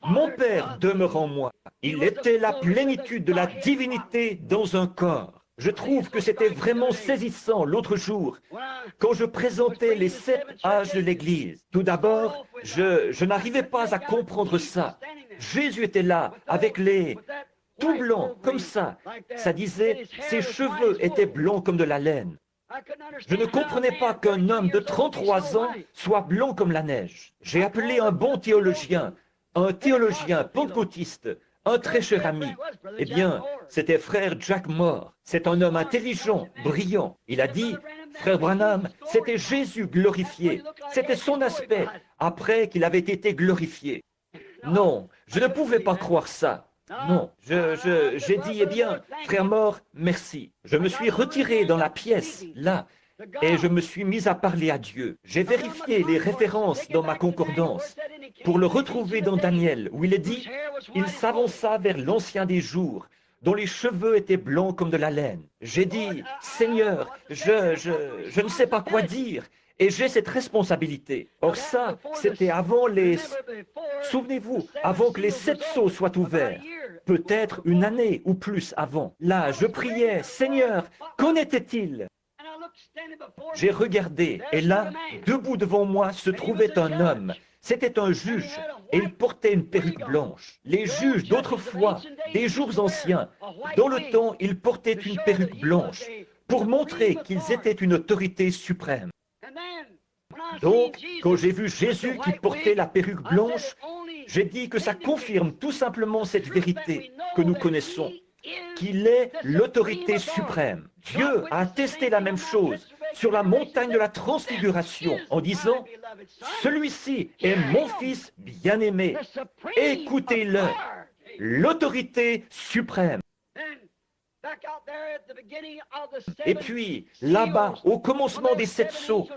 S1: Mon Père demeure en moi. Il était la plénitude de la divinité dans un corps. Je trouve que c'était vraiment saisissant l'autre jour, quand je présentais les 7 âges de l'Église. Tout d'abord, je n'arrivais pas à comprendre ça. Jésus était là, avec les... tout blanc, comme ça. Ça disait, ses cheveux étaient blancs comme de la laine. Je ne comprenais pas qu'un homme de 33 ans soit blanc comme la neige. J'ai appelé un bon théologien, un théologien pentecôtiste, un très cher ami. Eh bien, c'était frère Jack Moore. C'est un homme intelligent, brillant. Il a dit, frère Branham, c'était Jésus glorifié. C'était son aspect après qu'il avait été glorifié. Non, je ne pouvais pas croire ça. Non, j'ai dit, eh bien, frère Moore, merci. Je me suis retiré dans la pièce, là, et je me suis mis à parler à Dieu. J'ai vérifié les références dans ma concordance pour le retrouver dans Daniel, où il est dit, il s'avança vers l'ancien des jours, dont les cheveux étaient blancs comme de la laine. J'ai dit, Seigneur, je ne sais pas quoi dire. Et j'ai cette responsabilité. Or ça, c'était avant les... Souvenez-vous, avant que les 7 sceaux soient ouverts. Peut-être une année ou plus avant. Là, je priais, Seigneur, qu'en était-il? J'ai regardé, et là, debout devant moi, se trouvait un homme. C'était un juge, et il portait une perruque blanche. Les juges d'autrefois, des jours anciens, dans le temps, ils portaient une perruque blanche, pour montrer qu'ils étaient une autorité suprême. Donc, quand j'ai vu Jésus qui portait la perruque blanche, j'ai dit que ça confirme tout simplement cette vérité que nous connaissons, qu'il est l'autorité suprême. Dieu a attesté la même chose sur la montagne de la transfiguration en disant, « Celui-ci est mon fils bien-aimé, écoutez-le, l'autorité suprême. » Et puis, là-bas, au commencement des 7 sceaux,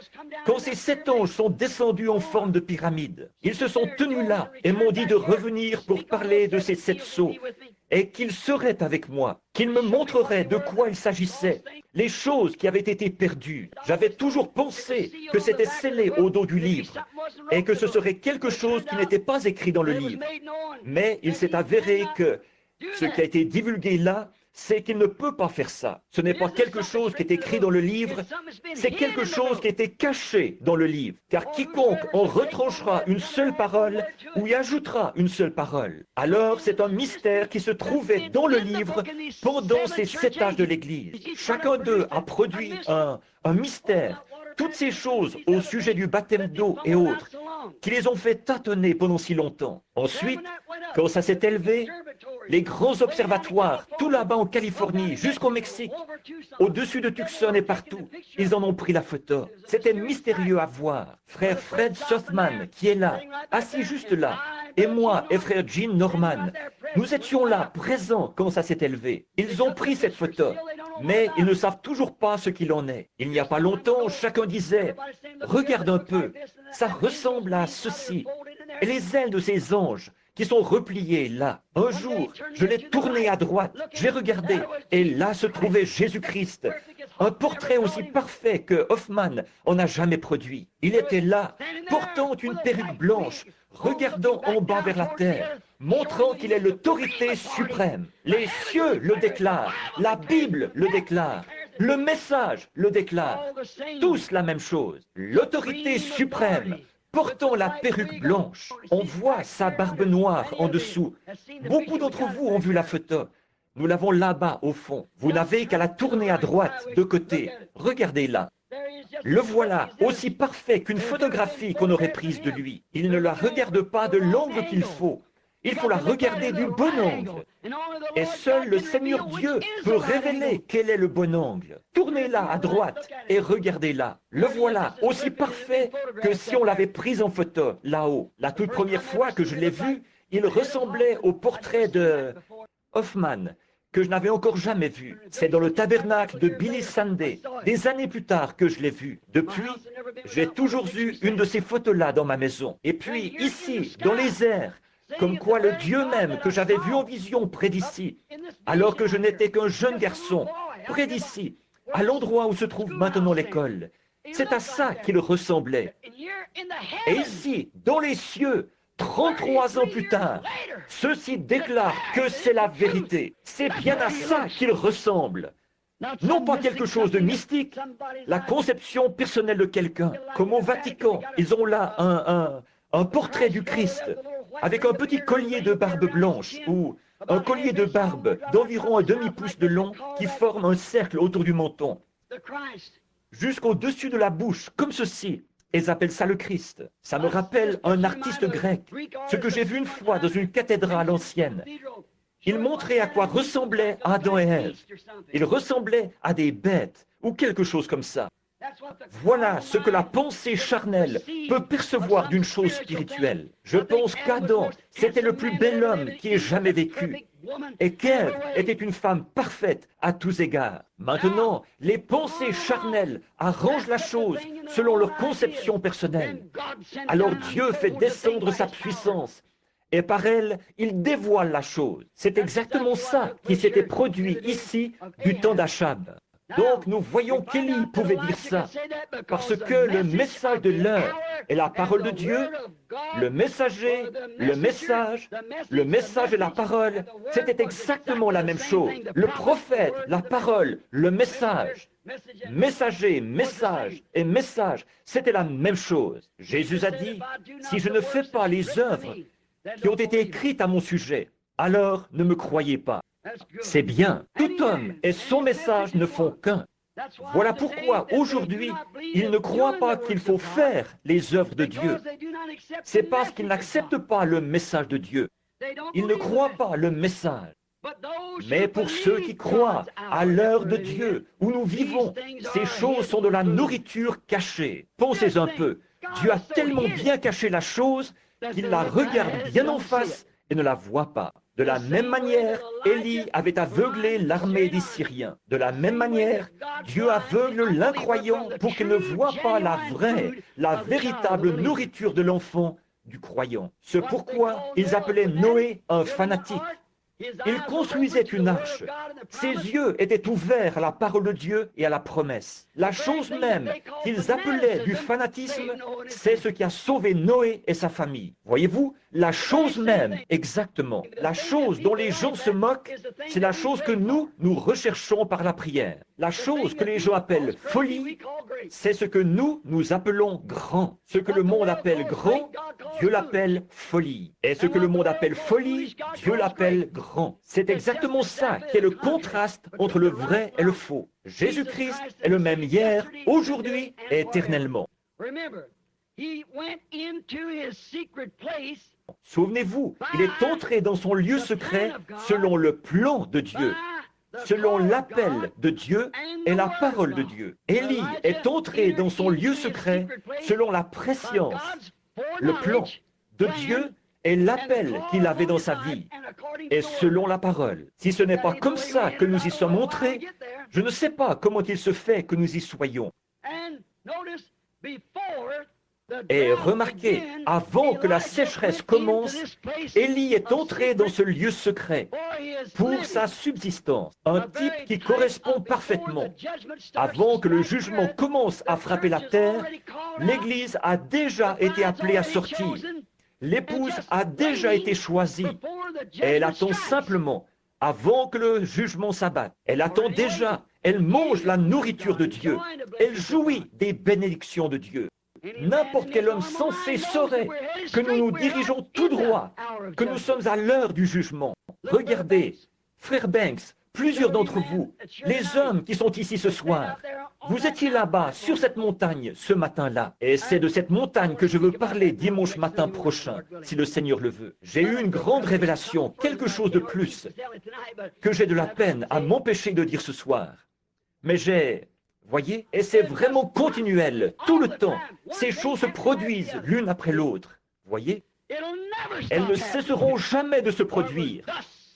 S1: quand ces 7 anges sont descendus en forme de pyramide, ils se sont tenus là et m'ont dit de revenir pour parler de ces 7 sceaux et qu'ils seraient avec moi, qu'ils me montreraient de quoi il s'agissait, les choses qui avaient été perdues. J'avais toujours pensé que c'était scellé au dos du livre et que ce serait quelque chose qui n'était pas écrit dans le livre. Mais il s'est avéré que ce qui a été divulgué là, c'est qu'il ne peut pas faire ça. Ce n'est pas quelque chose qui est écrit dans le livre, c'est quelque chose qui a été caché dans le livre. Car quiconque en retranchera une seule parole ou y ajoutera une seule parole, alors c'est un mystère qui se trouvait dans le livre pendant ces 7 âges de l'Église. Chacun d'eux a produit un mystère. Toutes ces choses au sujet du baptême d'eau et autres, qui les ont fait tâtonner pendant si longtemps. Ensuite, quand ça s'est élevé, les grands observatoires, tout là-bas en Californie, jusqu'au Mexique, au-dessus de Tucson et partout, ils en ont pris la photo. C'était mystérieux à voir. Frère Fred Sothman, qui est là, assis juste là, et moi et frère Gene Norman, nous étions là, présents quand ça s'est élevé. Ils ont pris cette photo, mais ils ne savent toujours pas ce qu'il en est. Il n'y a pas longtemps, chacun disait, « Regarde un peu, ça ressemble à ceci. » Et les ailes de ces anges qui sont repliées là. Un jour, je l'ai tourné à droite, j'ai regardé, et là se trouvait Jésus-Christ, un portrait aussi parfait que Hoffman en a jamais produit. Il était là, portant une perruque blanche, regardant en bas vers la terre, montrant qu'il est l'autorité suprême. Les cieux le déclarent, la Bible le déclare, le message le déclare, tous la même chose, l'autorité suprême. Portant la perruque blanche, on voit sa barbe noire en dessous. Beaucoup d'entre vous ont vu la photo. Nous l'avons là-bas au fond. Vous n'avez qu'à la tourner à droite, de côté. Regardez-la. Le voilà, aussi parfait qu'une photographie qu'on aurait prise de lui. Il ne la regarde pas de l'angle qu'il faut. Il faut la regarder du bon angle. Et seul le Seigneur Dieu peut révéler quel est le bon angle. Tournez-la à droite et regardez-la. Le voilà, aussi parfait que si on l'avait prise en photo, là-haut. La toute première fois que je l'ai vu, il ressemblait au portrait de Hoffman, que je n'avais encore jamais vu. C'est dans le tabernacle de Billy Sunday, des années plus tard que je l'ai vu. Depuis, j'ai toujours eu une de ces photos-là dans ma maison. Et puis, ici, dans les airs, comme quoi le Dieu même que j'avais vu en vision près d'ici, alors que je n'étais qu'un jeune garçon, près d'ici, à l'endroit où se trouve maintenant l'école, c'est à ça qu'il ressemblait. Et ici, dans les cieux, 33 ans plus tard, ceux-ci déclarent que c'est la vérité. C'est bien à ça qu'ils ressemblent. Non pas quelque chose de mystique, la conception personnelle de quelqu'un. Comme au Vatican, ils ont là un portrait du Christ avec un petit collier de barbe blanche ou un collier de barbe d'environ un demi-pouce de long qui forme un cercle autour du menton, jusqu'au-dessus de la bouche, comme ceci. Ils appellent ça le Christ. Ça me rappelle un artiste grec, ce que j'ai vu une fois dans une cathédrale ancienne. Il montrait à quoi ressemblaient Adam et Ève. Ils ressemblaient à des bêtes ou quelque chose comme ça. Voilà ce que la pensée charnelle peut percevoir d'une chose spirituelle. Je pense qu'Adam, c'était le plus bel homme qui ait jamais vécu, et qu'Ève était une femme parfaite à tous égards. Maintenant, les pensées charnelles arrangent la chose selon leur conception personnelle. Alors Dieu fait descendre sa puissance, et par elle, il dévoile la chose. C'est exactement ça qui s'était produit ici du temps d'Achab. Donc nous voyons qu'Élie pouvait dire ça, parce que le message de l'heure est la parole de Dieu, le messager, le message et la parole, c'était exactement la même chose. Le prophète, la parole, le message, messager, message et message, c'était la même chose. Jésus a dit, si je ne fais pas les œuvres qui ont été écrites à mon sujet, alors ne me croyez pas. C'est bien. Tout homme et son message ne font qu'un. Voilà pourquoi aujourd'hui, ils ne croient pas qu'il faut faire les œuvres de Dieu. C'est parce qu'ils n'acceptent pas le message de Dieu. Ils ne croient pas le message. Mais pour ceux qui croient à l'heure de Dieu où nous vivons, ces choses sont de la nourriture cachée. Pensez un peu. Dieu a tellement bien caché la chose qu'il la regarde bien en face et ne la voit pas. De la même manière, Élie avait aveuglé l'armée des Syriens. De la même manière, Dieu aveugle l'incroyant pour qu'il ne voie pas la vraie, la véritable nourriture de l'enfant du croyant. C'est pourquoi ils appelaient Noé un fanatique. Il construisait une arche. Ses yeux étaient ouverts à la parole de Dieu et à la promesse. La chose même qu'ils appelaient du fanatisme, c'est ce qui a sauvé Noé et sa famille. Voyez-vous, la chose même, exactement, la chose dont les gens se moquent, c'est la chose que nous recherchons par la prière. La chose que les gens appellent folie, c'est ce que nous appelons grand. Ce que le monde appelle grand, Dieu l'appelle folie. Et ce que le monde appelle folie, Dieu l'appelle grand. C'est exactement ça qui est le contraste entre le vrai et le faux. Jésus-Christ est le même hier, aujourd'hui et éternellement. Souvenez-vous, il est entré dans son lieu secret selon le plan de Dieu, selon l'appel de Dieu et la parole de Dieu. Élie est entré dans son lieu secret selon la prescience, le plan de Dieu et l'appel qu'il avait dans sa vie, et selon la parole. Si ce n'est pas comme ça que nous y sommes entrés, je ne sais pas comment il se fait que nous y soyons. Et remarquez, avant que la sécheresse commence, Élie est entré dans ce lieu secret pour sa subsistance, un type qui correspond parfaitement. Avant que le jugement commence à frapper la terre, l'Église a déjà été appelée à sortir. L'épouse a déjà été choisie. Elle attend simplement, avant que le jugement s'abatte. Elle attend déjà. Elle mange la nourriture de Dieu. Elle jouit des bénédictions de Dieu. N'importe quel homme sensé saurait que nous nous dirigeons tout droit, que nous sommes à l'heure du jugement. Regardez, frère Banks, plusieurs d'entre vous, les hommes qui sont ici ce soir, vous étiez là-bas, sur cette montagne, ce matin-là. Et c'est de cette montagne que je veux parler dimanche matin prochain, si le Seigneur le veut. J'ai eu une grande révélation, quelque chose de plus, que j'ai de la peine à m'empêcher de dire ce soir. Mais voyez, et c'est vraiment continuel, tout le temps. Ces choses se produisent l'une après l'autre. Voyez, elles ne cesseront jamais de se produire.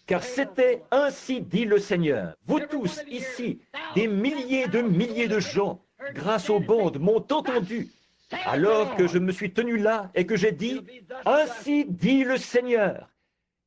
S1: Car c'était ainsi dit le Seigneur. Vous tous ici, des milliers de gens, grâce aux bandes, m'ont entendu, alors que je me suis tenu là et que j'ai dit, ainsi dit le Seigneur.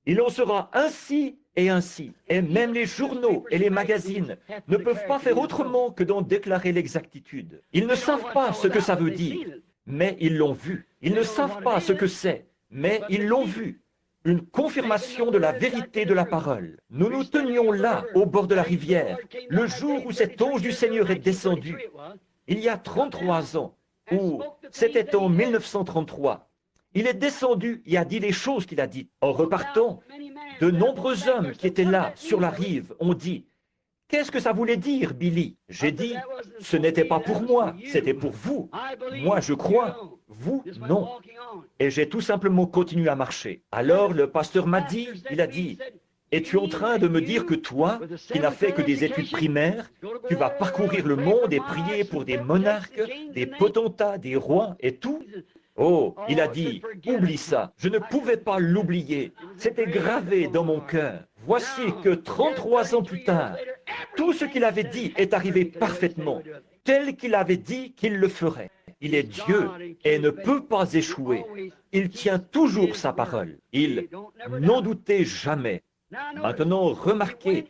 S1: Il en sera ainsi et ainsi. Et même les journaux et les magazines ne peuvent pas faire autrement que d'en déclarer l'exactitude. Ils ne savent pas ce que ça veut dire, mais ils l'ont vu. Ils ne savent pas ce que c'est, mais ils l'ont vu. Une confirmation de la vérité de la parole. Nous nous tenions là, au bord de la rivière, le jour où cet ange du Seigneur est descendu, il y a 33 ans, ou c'était en 1933. Il est descendu et a dit les choses qu'il a dites. En repartant, de nombreux hommes qui étaient là, sur la rive, ont dit « Qu'est-ce que ça voulait dire, Billy ?» J'ai dit « Ce n'était pas pour moi, c'était pour vous. Moi, je crois, vous, non. » Et j'ai tout simplement continué à marcher. Alors, le pasteur m'a dit, il a dit « Es-tu en train de me dire que toi, qui n'as fait que des études primaires, tu vas parcourir le monde et prier pour des monarques, des potentats, des rois et tout ?» Oh, il a dit, oublie ça, je ne pouvais pas l'oublier, c'était gravé dans mon cœur. Voici que 33 ans plus tard, tout ce qu'il avait dit est arrivé parfaitement, tel qu'il avait dit qu'il le ferait. Il est Dieu et ne peut pas échouer. Il tient toujours sa parole. Il n'en doutait jamais. Maintenant, remarquez,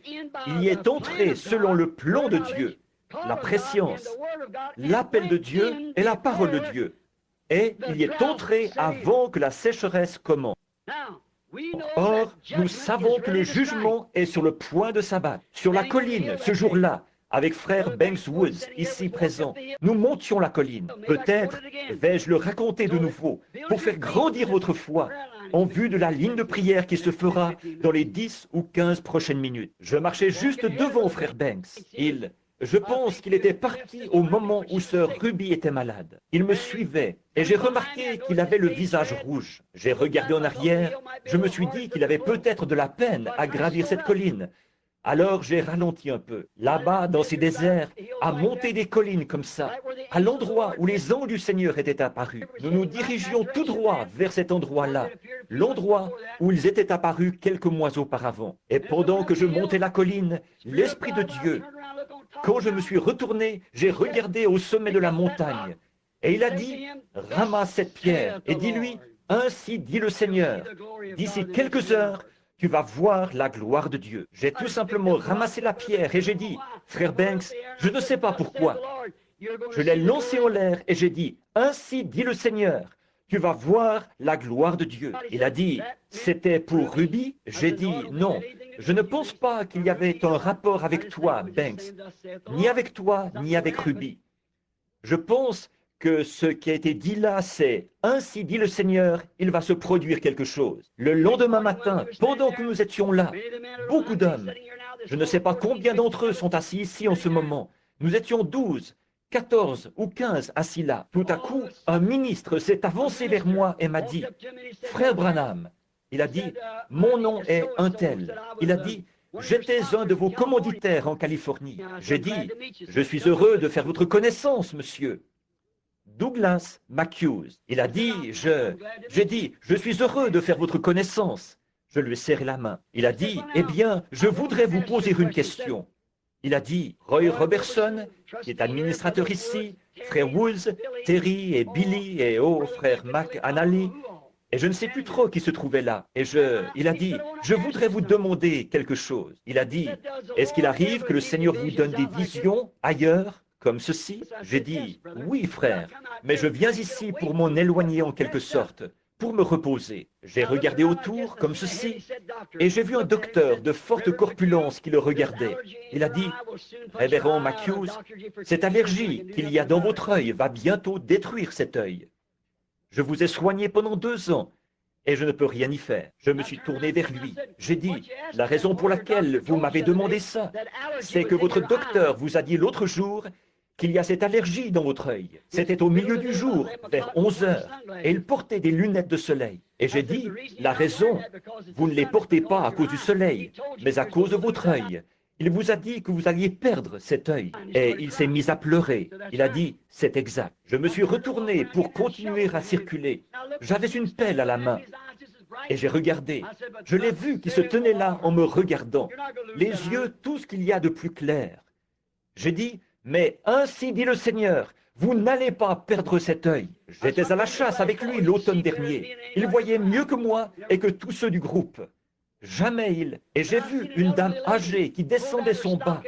S1: il y est entré selon le plan de Dieu, la préscience, l'appel de Dieu et la parole de Dieu. Et il y est entré avant que la sécheresse commence. Or, nous savons que le jugement est sur le point de s'abattre. Sur la colline, ce jour-là, avec frère Banks Woods, ici présent, nous montions la colline. Peut-être vais-je le raconter de nouveau pour faire grandir votre foi en vue de la ligne de prière qui se fera dans les 10 ou 15 prochaines minutes. Je marchais juste devant frère Banks. Je pense qu'il était parti au moment où sœur Ruby était malade. Il me suivait et j'ai remarqué qu'il avait le visage rouge. J'ai regardé en arrière, je me suis dit qu'il avait peut-être de la peine à gravir cette colline. Alors j'ai ralenti un peu. Là-bas, dans ces déserts, à monter des collines comme ça, à l'endroit où les anges du Seigneur étaient apparus, nous nous dirigions tout droit vers cet endroit-là, l'endroit où ils étaient apparus quelques mois auparavant. Et pendant que je montais la colline, l'Esprit de Dieu, quand je me suis retourné, j'ai regardé au sommet de la montagne. Et il a dit, ramasse cette pierre et dis-lui, ainsi dit le Seigneur, d'ici quelques heures, tu vas voir la gloire de Dieu. J'ai tout simplement ramassé la pierre et j'ai dit, frère Banks, je ne sais pas pourquoi. Je l'ai lancée en l'air et j'ai dit, ainsi dit le Seigneur, tu vas voir la gloire de Dieu. Il a dit, c'était pour Ruby? J'ai dit, non, je ne pense pas qu'il y avait un rapport avec toi, Banks, ni avec toi, ni avec Ruby. Je pense que ce qui a été dit là, c'est « Ainsi dit le Seigneur, il va se produire quelque chose ». Le lendemain matin, pendant que nous étions là, beaucoup d'hommes, je ne sais pas combien d'entre eux sont assis ici en ce moment, nous étions 12, 14 ou 15 assis là. Tout à coup, un ministre s'est avancé vers moi et m'a dit « Frère Branham », il a dit « Mon nom est un tel ». Il a dit « J'étais un de vos commanditaires en Californie ». J'ai dit « Je suis heureux de faire votre connaissance, monsieur ». Douglas McHughes. Il a dit, j'ai dit, je suis heureux de faire votre connaissance. Je lui ai serré la main. Il a dit, eh bien, je voudrais vous poser une question. Il a dit, Roy Robertson, qui est administrateur ici, frère Woods, Terry et Billy et frère McAnally, et je ne sais plus trop qui se trouvait là. Et il a dit, je voudrais vous demander quelque chose. Il a dit, est-ce qu'il arrive que le Seigneur vous donne des visions ailleurs comme ceci? J'ai dit, oui frère, mais je viens ici pour m'en éloigner en quelque sorte, pour me reposer. J'ai regardé autour comme ceci, et j'ai vu un docteur de forte corpulence qui le regardait. Il a dit, révérend McHughes, cette allergie qu'il y a dans votre œil va bientôt détruire cet œil. Je vous ai soigné pendant 2 ans, et je ne peux rien y faire. Je me suis tourné vers lui. J'ai dit, la raison pour laquelle vous m'avez demandé ça, c'est que votre docteur vous a dit l'autre jour qu'il y a cette allergie dans votre œil. C'était au milieu du jour, vers 11 heures, et il portait des lunettes de soleil. Et j'ai dit, la raison, vous ne les portez pas à cause du soleil, mais à cause de votre œil. Il vous a dit que vous alliez perdre cet œil. Et il s'est mis à pleurer. Il a dit, c'est exact. Je me suis retourné pour continuer à circuler. J'avais une pelle à la main. Et j'ai regardé. Je l'ai vu qui se tenait là en me regardant. Les yeux, tout ce qu'il y a de plus clair. J'ai dit, mais ainsi dit le Seigneur, vous n'allez pas perdre cet œil. J'étais à la chasse avec lui l'automne dernier. Il voyait mieux que moi et que tous ceux du groupe. Jamais il. Et j'ai vu une dame âgée qui descendait son bas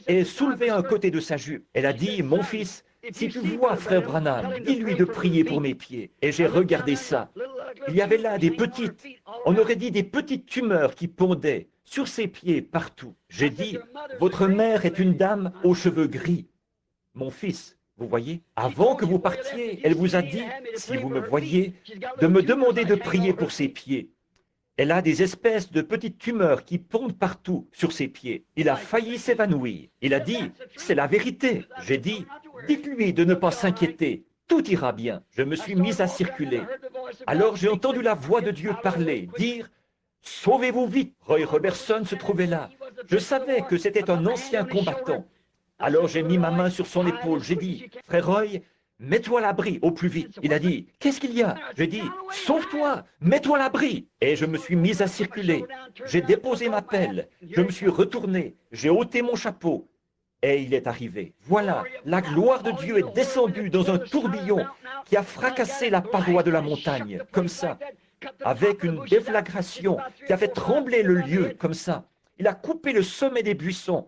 S1: et soulevait un côté de sa jupe. Elle a dit, mon fils, si tu vois frère Branham, dis-lui de prier pour mes pieds. Et j'ai regardé ça. Il y avait là des petites, on aurait dit des petites tumeurs qui pondaient sur ses pieds partout. J'ai dit, votre mère est une dame aux cheveux gris. Mon fils, vous voyez, avant que vous partiez, elle vous a dit, si vous me voyez, de me demander de prier pour ses pieds. Elle a des espèces de petites tumeurs qui pondent partout sur ses pieds. Il a failli s'évanouir. Il a dit, c'est la vérité. J'ai dit, dites-lui de ne pas s'inquiéter. Tout ira bien. Je me suis mis à circuler. Alors j'ai entendu la voix de Dieu parler, dire, sauvez-vous vite. Roy Robertson se trouvait là. Je savais que c'était un ancien combattant. Alors j'ai mis ma main sur son épaule. J'ai dit, frère Roy, mets-toi à l'abri au plus vite. Il a dit, qu'est-ce qu'il y a? J'ai dit, sauve-toi, mets-toi à l'abri. Et je me suis mis à circuler. J'ai déposé ma pelle. Je me suis retourné. J'ai ôté mon chapeau. Et il est arrivé. Voilà, la gloire de Dieu est descendue dans un tourbillon qui a fracassé la paroi de la montagne, comme ça, avec une déflagration qui a fait trembler le lieu, comme ça. Il a coupé le sommet des buissons,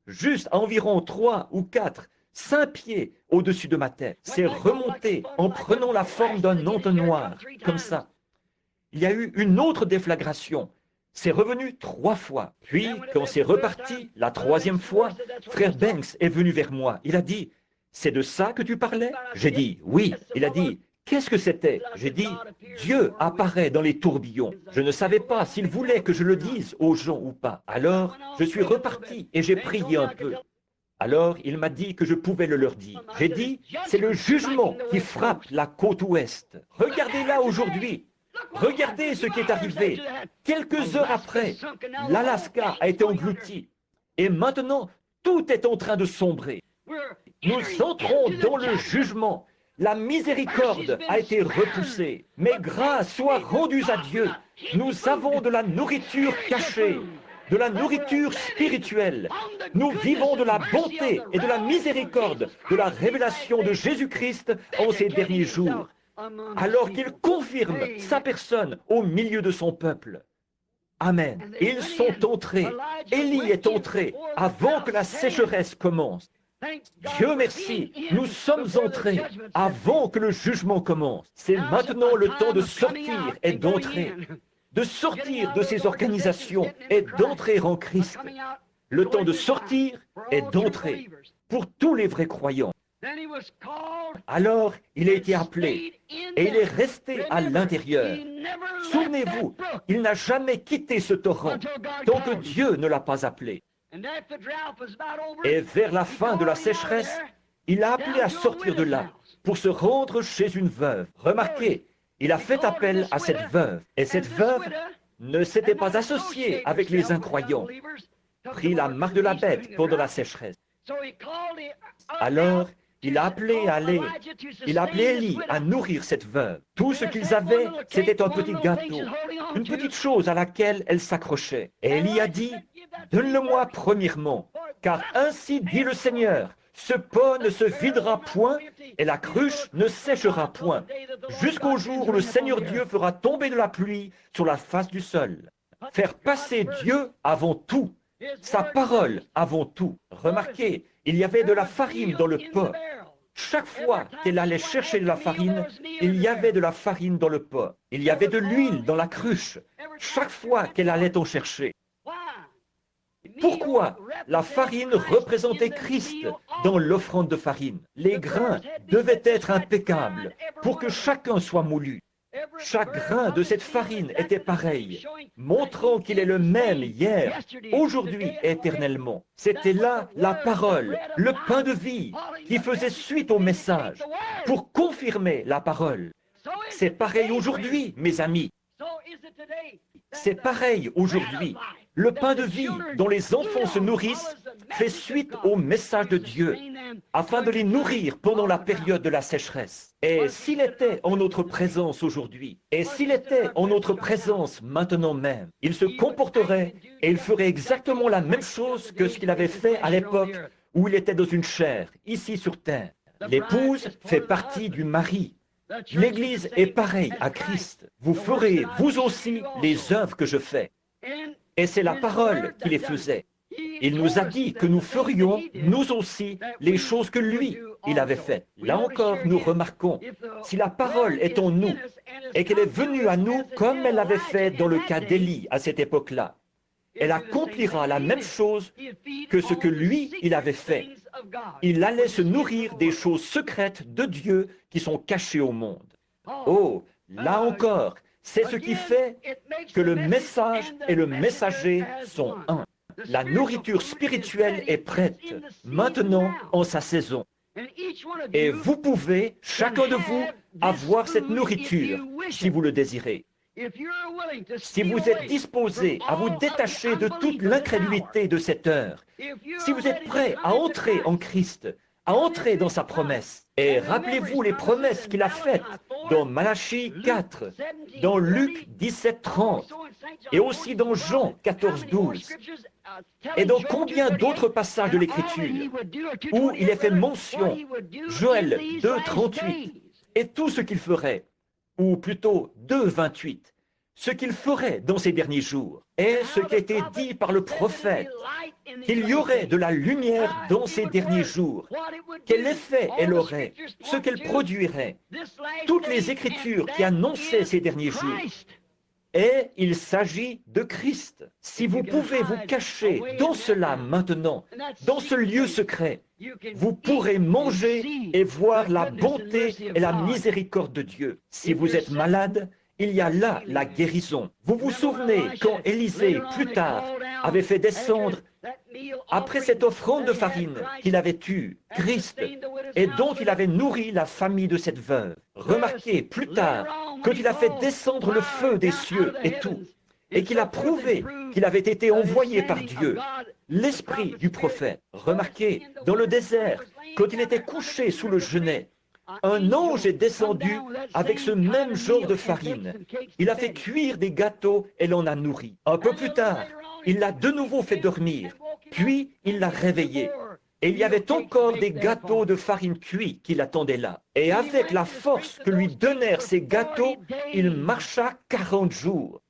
S1: juste à environ 3 ou 4, 5 pieds au-dessus de ma tête. C'est remonté en prenant la forme d'un entonnoir, comme ça. Il y a eu une autre déflagration. C'est revenu 3 fois. Puis, quand c'est reparti, la 3e fois, frère Banks est venu vers moi. Il a dit, c'est de ça que tu parlais? J'ai dit, oui. Il a dit, qu'est-ce que c'était? J'ai dit, Dieu apparaît dans les tourbillons. Je ne savais pas s'il voulait que je le dise aux gens ou pas. Alors, je suis reparti et j'ai prié un peu. Alors, il m'a dit que je pouvais le leur dire. J'ai dit, c'est le jugement qui frappe la côte ouest. Regardez là aujourd'hui. Regardez ce qui est arrivé. Quelques heures après, l'Alaska a été englouti. Et maintenant, tout est en train de sombrer. Nous entrons dans le jugement. La miséricorde a été repoussée. Mais grâce soit rendue à Dieu. Nous avons de la nourriture cachée, de la nourriture spirituelle. Nous vivons de la bonté et de la miséricorde, de la révélation de Jésus-Christ en ces derniers jours, alors qu'il confirme sa personne au milieu de son peuple. Amen. Ils sont entrés. Élie est entré avant que la sécheresse commence. Dieu merci, nous sommes entrés avant que le jugement commence. C'est maintenant le temps de sortir et d'entrer, de sortir de ces organisations et d'entrer en Christ. Le temps de sortir et d'entrer pour tous les vrais croyants. Alors, il a été appelé et il est resté à l'intérieur. Souvenez-vous, il n'a jamais quitté ce torrent tant que Dieu ne l'a pas appelé. Et vers la fin de la sécheresse, il a appelé à sortir de là pour se rendre chez une veuve. Remarquez, il a fait appel à cette veuve. Et cette veuve ne s'était pas associée avec les incroyants, pris la marque de la bête pendant la sécheresse. Alors, il a appelé Élie à nourrir cette veuve. Tout ce qu'ils avaient, c'était un petit gâteau, une petite chose à laquelle elle s'accrochait. Et Élie a dit, donne-le-moi premièrement, car ainsi dit le Seigneur, ce pot ne se videra point et la cruche ne séchera point, jusqu'au jour où le Seigneur Dieu fera tomber de la pluie sur la face du sol. Faire passer Dieu avant tout, sa parole avant tout. Remarquez, il y avait de la farine dans le pot. Chaque fois qu'elle allait chercher de la farine, il y avait de la farine dans le pot. Il y avait de l'huile dans la cruche. Chaque fois qu'elle allait en chercher. Pourquoi? La farine représentait Christ dans l'offrande de farine. Les grains devaient être impeccables pour que chacun soit moulu. Chaque grain de cette farine était pareil, montrant qu'il est le même hier, aujourd'hui, éternellement. C'était là la parole, le pain de vie, qui faisait suite au message, pour confirmer la parole. C'est pareil aujourd'hui, mes amis. C'est pareil aujourd'hui. Le pain de vie dont les enfants se nourrissent fait suite au message de Dieu, afin de les nourrir pendant la période de la sécheresse. Et s'il était en notre présence aujourd'hui, et s'il était en notre présence maintenant même, il se comporterait et il ferait exactement la même chose que ce qu'il avait fait à l'époque où il était dans une chair, ici sur terre. L'épouse fait partie du mari. L'Église est pareille à Christ. Vous ferez, vous aussi, les œuvres que je fais. Et c'est la parole qui les faisait. Il nous a dit que nous ferions, nous aussi, les choses que lui, il avait faite. Là encore, nous remarquons, si la parole est en nous et qu'elle est venue à nous comme elle l'avait fait dans le cas d'Élie à cette époque-là, elle accomplira la même chose que ce que lui, il avait fait. Il allait se nourrir des choses secrètes de Dieu qui sont cachées au monde. Oh, là encore, c'est ce qui fait que le message et le messager sont un. La nourriture spirituelle est prête, maintenant en sa saison. Et vous pouvez, chacun de vous, avoir cette nourriture si vous le désirez. Si vous êtes disposé à vous détacher de toute l'incrédulité de cette heure, si vous êtes prêt à entrer en Christ, à entrer dans sa promesse, et rappelez-vous les promesses qu'il a faites dans Malachie 4, dans Luc 17, 30, et aussi dans Jean 14, 12, et dans combien d'autres passages de l'Écriture où il est fait mention, Joël 2, 38, et tout ce qu'il ferait, ou plutôt 2, 28, ce qu'il ferait dans ces derniers jours, est ce qui a été dit par le prophète, qu'il y aurait de la lumière dans ces derniers jours, quel effet elle aurait, ce qu'elle produirait, toutes les Écritures qui annonçaient ces derniers jours. Et il s'agit de Christ. Si vous pouvez vous cacher dans cela maintenant, dans ce lieu secret, vous pourrez manger et voir la bonté et la miséricorde de Dieu. Si vous êtes malade, il y a là la guérison. Vous vous souvenez quand Élisée, plus tard, avait fait descendre, après cette offrande de farine qu'il avait eue, Christ, et dont il avait nourri la famille de cette veuve. Remarquez, plus tard, quand il a fait descendre le feu des cieux et tout, et qu'il a prouvé qu'il avait été envoyé par Dieu, l'esprit du prophète. Remarquez, dans le désert, quand il était couché sous le genêt, un ange est descendu avec ce même genre de farine. Il a fait cuire des gâteaux et l'en a nourri. Un peu plus tard, il l'a de nouveau fait dormir, puis il l'a réveillé. Et il y avait encore des gâteaux de farine cuits qui l'attendaient là. Et avec la force que lui donnèrent ces gâteaux, il marcha 40 jours.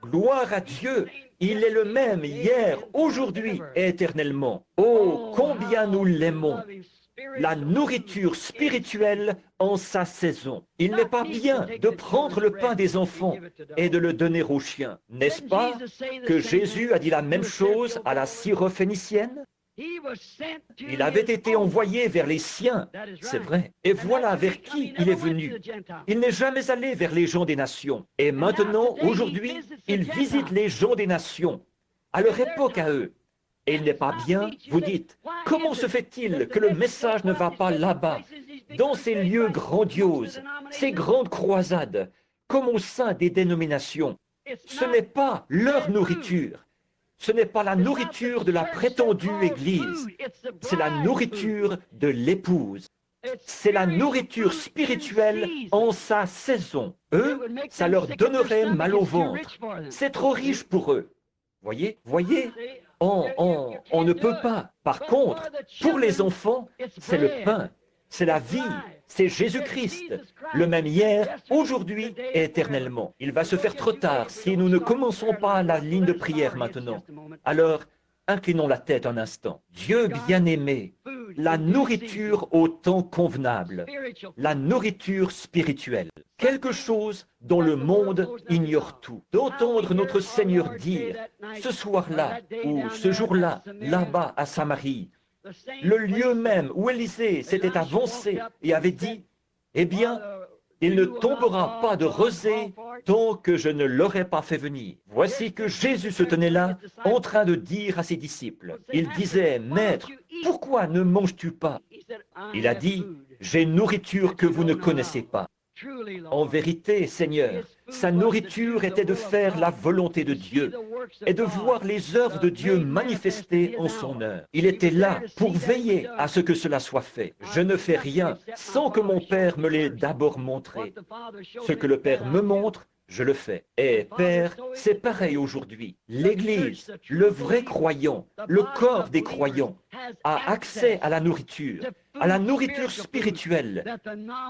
S1: Gloire à Dieu, il est le même hier, aujourd'hui et éternellement. Oh, combien nous l'aimons! La nourriture spirituelle en sa saison. Il n'est pas bien de prendre le pain des enfants et de le donner aux chiens. N'est-ce pas que Jésus a dit la même chose à la syrophénicienne? Il avait été envoyé vers les siens, c'est vrai. Et voilà vers qui il est venu. Il n'est jamais allé vers les gens des nations. Et maintenant, aujourd'hui, il visite les gens des nations, à leur époque à eux. Et il n'est pas bien, vous dites, comment se fait-il que le message ne va pas là-bas, dans ces lieux grandioses, ces grandes croisades, comme au sein des dénominations? Ce n'est pas leur nourriture. Ce n'est pas la nourriture de la prétendue Église. C'est la nourriture de l'épouse. C'est la nourriture spirituelle en sa saison. Eux, ça leur donnerait mal au ventre. C'est trop riche pour eux. Voyez, on ne peut pas. Par contre, pour les enfants, c'est le pain, c'est la vie, c'est Jésus-Christ, le même hier, aujourd'hui et éternellement. Il va se faire trop tard si nous ne commençons pas la ligne de prière maintenant. Alors, inclinons la tête un instant. Dieu bien-aimé, la nourriture au temps convenable, la nourriture spirituelle, quelque chose dont le monde ignore tout. D'entendre notre Seigneur dire, ce soir-là ou ce jour-là, là-bas à Samarie, le lieu même où Élisée s'était avancé et avait dit, eh bien, il ne tombera pas de rosée tant que je ne l'aurai pas fait venir. Voici que Jésus se tenait là, en train de dire à ses disciples. Il disait, Maître, pourquoi ne manges-tu pas? Il a dit, j'ai nourriture que vous ne connaissez pas. En vérité, Seigneur, sa nourriture était de faire la volonté de Dieu et de voir les œuvres de Dieu manifestées en son heure. Il était là pour veiller à ce que cela soit fait. Je ne fais rien sans que mon Père me l'ait d'abord montré. Ce que le Père me montre, je le fais. Et Père, c'est pareil aujourd'hui. L'Église, le vrai croyant, le corps des croyants, a accès à la nourriture spirituelle,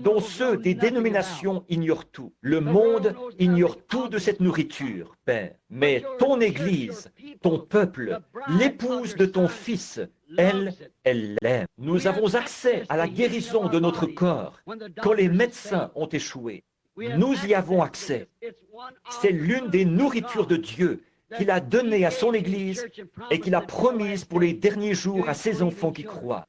S1: dont ceux des dénominations ignorent tout. Le monde ignore tout de cette nourriture, Père. Mais ton Église, ton peuple, l'épouse de ton Fils, elle l'aime. Nous avons accès à la guérison de notre corps quand les médecins ont échoué. Nous y avons accès. C'est l'une des nourritures de Dieu qu'il a donnée à son Église et qu'il a promise pour les derniers jours à ses enfants qui croient.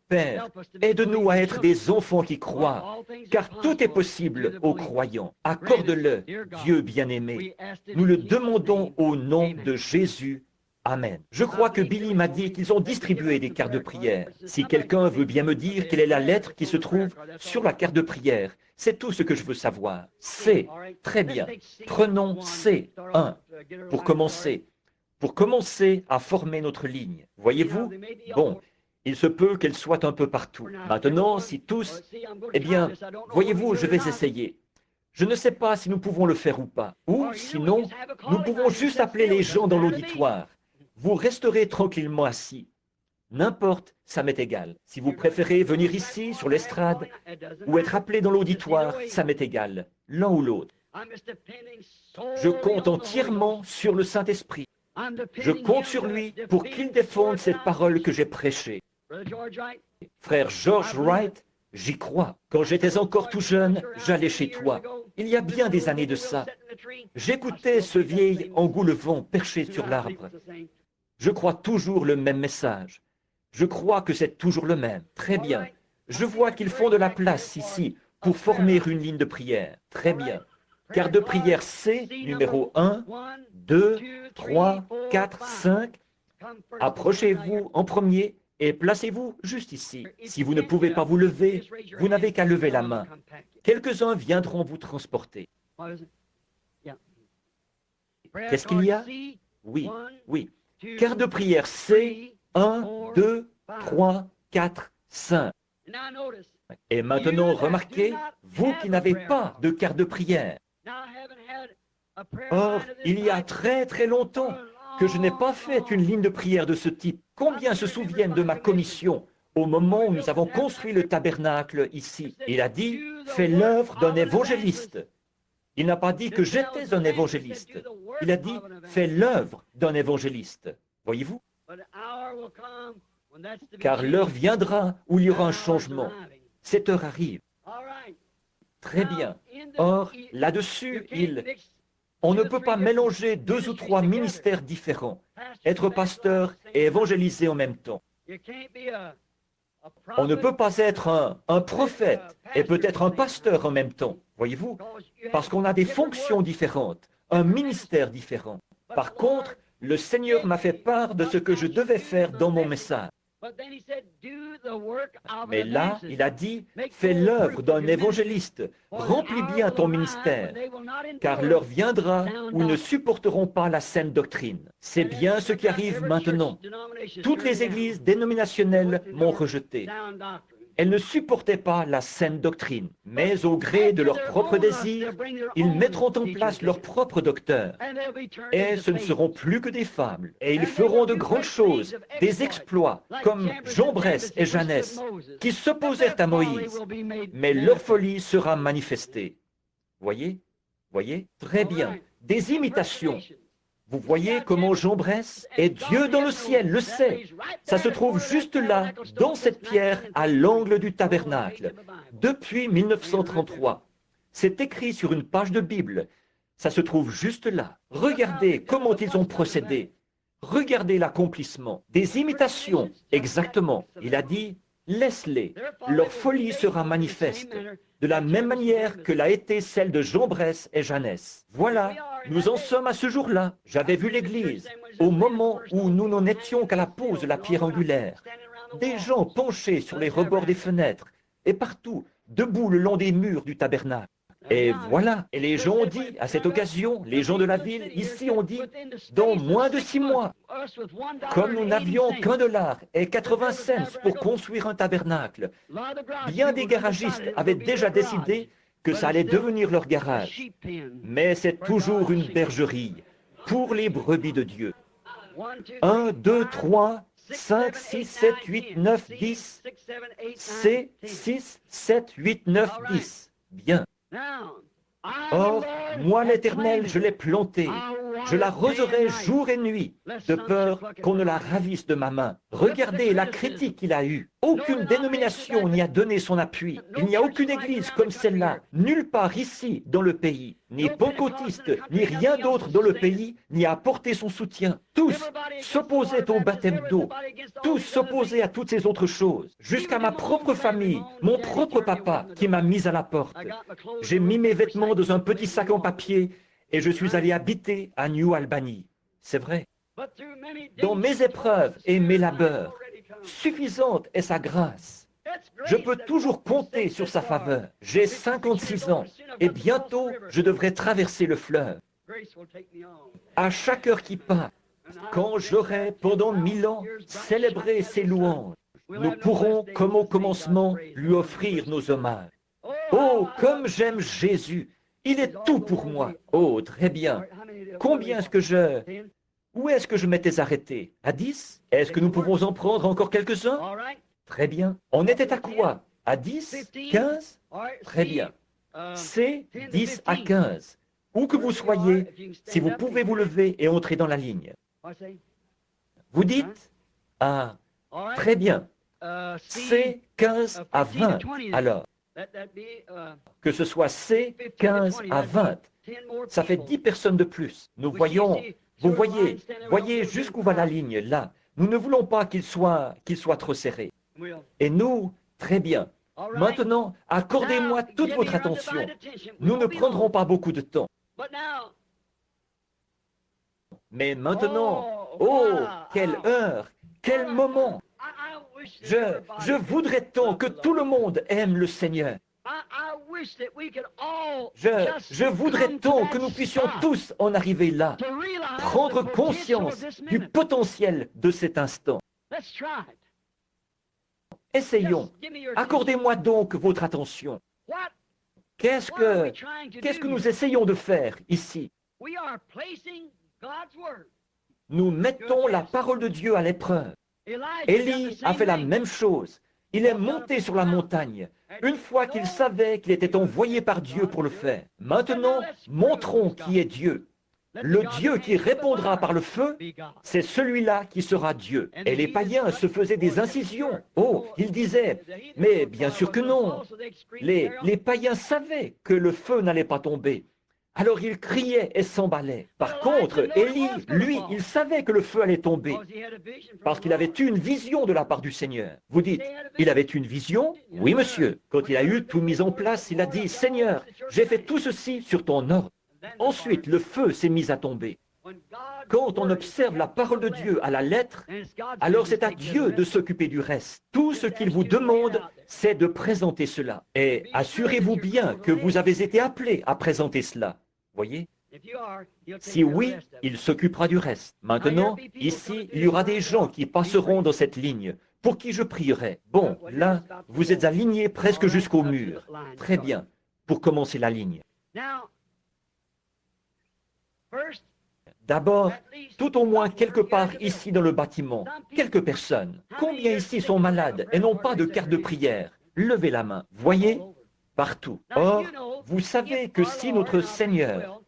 S1: Père, aide-nous à être des enfants qui croient, car tout est possible aux croyants. Accorde-le, Dieu bien-aimé. Nous le demandons au nom de Jésus. Amen. Je crois que Billy m'a dit qu'ils ont distribué des cartes de prière. Si quelqu'un veut bien me dire quelle est la lettre qui se trouve sur la carte de prière, c'est tout ce que je veux savoir. C. Très bien. Prenons C. 1. Pour commencer à former notre ligne. Voyez-vous? Bon, il se peut qu'elle soit un peu partout. Maintenant, si tous... Eh bien, voyez-vous, je vais essayer. Je ne sais pas si nous pouvons le faire ou pas. Ou, sinon, nous pouvons juste appeler les gens dans l'auditoire. Vous resterez tranquillement assis. N'importe, ça m'est égal. Si vous préférez venir ici, sur l'estrade, ou être appelé dans l'auditoire, ça m'est égal. L'un ou l'autre. Je compte entièrement sur le Saint-Esprit. Je compte sur lui pour qu'il défende cette parole que j'ai prêchée. Frère George Wright, j'y crois. Quand j'étais encore tout jeune, j'allais chez toi. Il y a bien des années de ça. J'écoutais ce vieil engoulevent perché sur l'arbre. Je crois toujours le même message. Je crois que c'est toujours le même. Très bien. Je vois qu'ils font de la place ici pour former une ligne de prière. Très bien. Carte de prière C, numéro 1, 2, 3, 4, 5. Approchez-vous en premier et placez-vous juste ici. Si vous ne pouvez pas vous lever, vous n'avez qu'à lever la main. Quelques-uns viendront vous transporter. Qu'est-ce qu'il y a? Oui, oui. Carte de prière C, 1, 2, 3, 4, 5. Et maintenant, remarquez, vous qui n'avez pas de carte de prière. Or, il y a très très longtemps que je n'ai pas fait une ligne de prière de ce type. Combien se souviennent de ma commission au moment où nous avons construit le tabernacle ici? Il a dit, fais l'œuvre d'un évangéliste. Il n'a pas dit que j'étais un évangéliste. Il a dit, fais l'œuvre d'un évangéliste. Voyez-vous? Car l'heure viendra où il y aura un changement. Cette heure arrive. Très bien. Or, là-dessus, on ne peut pas mélanger 2 ou 3 ministères différents, être pasteur et évangéliser en même temps. On ne peut pas être un prophète et peut-être un pasteur en même temps, voyez-vous, parce qu'on a des fonctions différentes, un ministère différent. Par contre, le Seigneur m'a fait part de ce que je devais faire dans mon message. Mais là, il a dit, fais l'œuvre d'un évangéliste, remplis bien ton ministère, car l'heure viendra où ils ne supporteront pas la saine doctrine. C'est bien ce qui arrive maintenant. Toutes les églises dénominationnelles m'ont rejeté. Elles ne supportaient pas la saine doctrine, mais au gré de leurs propres désirs, ils mettront en place leur propre docteur. Et ce ne seront plus que des fables. Et ils feront de grandes choses, des exploits, comme Jambres et Jannes, qui s'opposèrent à Moïse. Mais leur folie sera manifestée. Voyez? Voyez? Très bien. Des imitations. Vous voyez comment Jambres est Dieu dans le ciel, le sait. Ça se trouve juste là, dans cette pierre, à l'angle du tabernacle, depuis 1933. C'est écrit sur une page de Bible. Ça se trouve juste là. Regardez comment ils ont procédé. Regardez l'accomplissement. Des imitations, exactement. Il a dit, laisse-les. Leur folie sera manifeste, de la même manière que l'a été celle de Jambres et Jannes. Voilà, nous en sommes à ce jour-là. J'avais vu l'Église, au moment où nous n'en étions qu'à la pose de la pierre angulaire. Des gens penchés sur les rebords des fenêtres, et partout, debout le long des murs du tabernacle. Et voilà, et les gens ont dit, à cette occasion, les gens de la ville, ici ont dit, dans moins de 6 mois, comme nous n'avions qu'$1 et 80 cents pour construire un tabernacle, bien des garagistes avaient déjà décidé que ça allait devenir leur garage. Mais c'est toujours une bergerie pour les brebis de Dieu. 1, 2, 3, 5, 6, 7, 8, 9, 10. C'est 6, 7, 8, 9, 10. Bien. Or, moi l'Éternel, je l'ai planté, Je l'arroserai jour et nuit, de peur qu'on ne la ravisse de ma main. Regardez la critique qu'il a eue. Aucune dénomination n'y a donné son appui. Il n'y a aucune église comme celle-là, nulle part ici dans le pays. Ni pentecôtiste, ni rien d'autre dans le pays n'y a apporté son soutien. Tous s'opposaient au baptême d'eau. Tous s'opposaient à toutes ces autres choses. Jusqu'à ma propre famille, mon propre papa qui m'a mis à la porte. J'ai mis mes vêtements dans un petit sac en papier et je suis allé habiter à New Albany. C'est vrai. Dans mes épreuves et mes labeurs, suffisante est sa grâce. Je peux toujours compter sur sa faveur. J'ai 56 ans et bientôt je devrais traverser le fleuve. À chaque heure qui passe, quand j'aurai pendant 1000 ans célébré ses louanges, nous pourrons, comme au commencement, lui offrir nos hommages. Oh, comme j'aime Jésus! Il est tout pour moi. Oh, très bien. Combien est-ce que je... Où est-ce que je m'étais arrêté? À 10? Est-ce que nous pouvons en prendre encore quelques-uns? Très bien. On était à quoi? À 10? 15? Très bien. C'est 10 à 15. Où que vous soyez, si vous pouvez vous lever et entrer dans la ligne. Vous dites? Ah, très bien. C'est 15 à 20. Alors, que ce soit C, 15 à 20, ça fait 10 personnes de plus. Nous voyons, vous voyez jusqu'où va la ligne, là. Nous ne voulons pas qu'il soit trop serré. Et nous, très bien. Maintenant, accordez-moi toute votre attention. Nous ne prendrons pas beaucoup de temps. Mais maintenant, oh, quelle heure, quel moment! Je voudrais tant que tout le monde aime le Seigneur. Je voudrais tant que nous puissions tous en arriver là, prendre conscience du potentiel de cet instant. Essayons. Accordez-moi donc votre attention. Qu'est-ce que nous essayons de faire ici? Nous mettons la parole de Dieu à l'épreuve. Élie a fait la même chose. Il est monté sur la montagne, une fois qu'il savait qu'il était envoyé par Dieu pour le faire. Maintenant, montrons qui est Dieu. Le Dieu qui répondra par le feu, c'est celui-là qui sera Dieu. Et les païens se faisaient des incisions. Oh, ils disaient, mais bien sûr que non. Les païens savaient que le feu n'allait pas tomber. Alors il criait et s'emballait. Par contre, Élie, lui, il savait que le feu allait tomber, parce qu'il avait eu une vision de la part du Seigneur. Vous dites, il avait une vision? Oui, monsieur. Quand il a eu tout mis en place, il a dit, Seigneur, j'ai fait tout ceci sur ton ordre. Ensuite, le feu s'est mis à tomber. Quand on observe la parole de Dieu à la lettre, alors c'est à Dieu de s'occuper du reste. Tout ce qu'il vous demande, c'est de présenter cela. Et assurez-vous bien que vous avez été appelé à présenter cela. Voyez? Si oui, il s'occupera du reste. Maintenant, ici, il y aura des gens qui passeront dans cette ligne, pour qui je prierai. Bon, là, vous êtes alignés presque jusqu'au mur. Très bien, pour commencer la ligne. D'abord, tout au moins quelque part ici dans le bâtiment, quelques personnes. Combien ici sont malades et n'ont pas de carte de prière? Levez la main. Voyez? Partout. Or, vous savez que si notre Seigneur,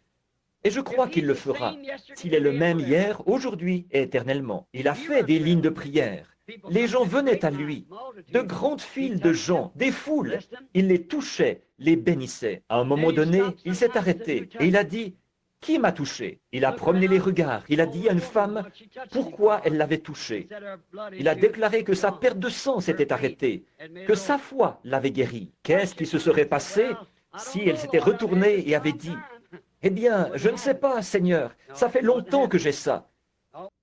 S1: et je crois qu'il le fera, s'il est le même hier, aujourd'hui et éternellement, il a fait des lignes de prière. Les gens venaient à lui, de grandes files de gens, des foules. Il les touchait, les bénissait. À un moment donné, il s'est arrêté et il a dit, « Qui m'a touché ?» Il a promené les regards. Il a dit à une femme pourquoi elle l'avait touché. Il a déclaré que sa perte de sang s'était arrêtée, que sa foi l'avait guérie. Qu'est-ce qui se serait passé si elle s'était retournée et avait dit, « Eh bien, je ne sais pas, Seigneur, ça fait longtemps que j'ai ça. »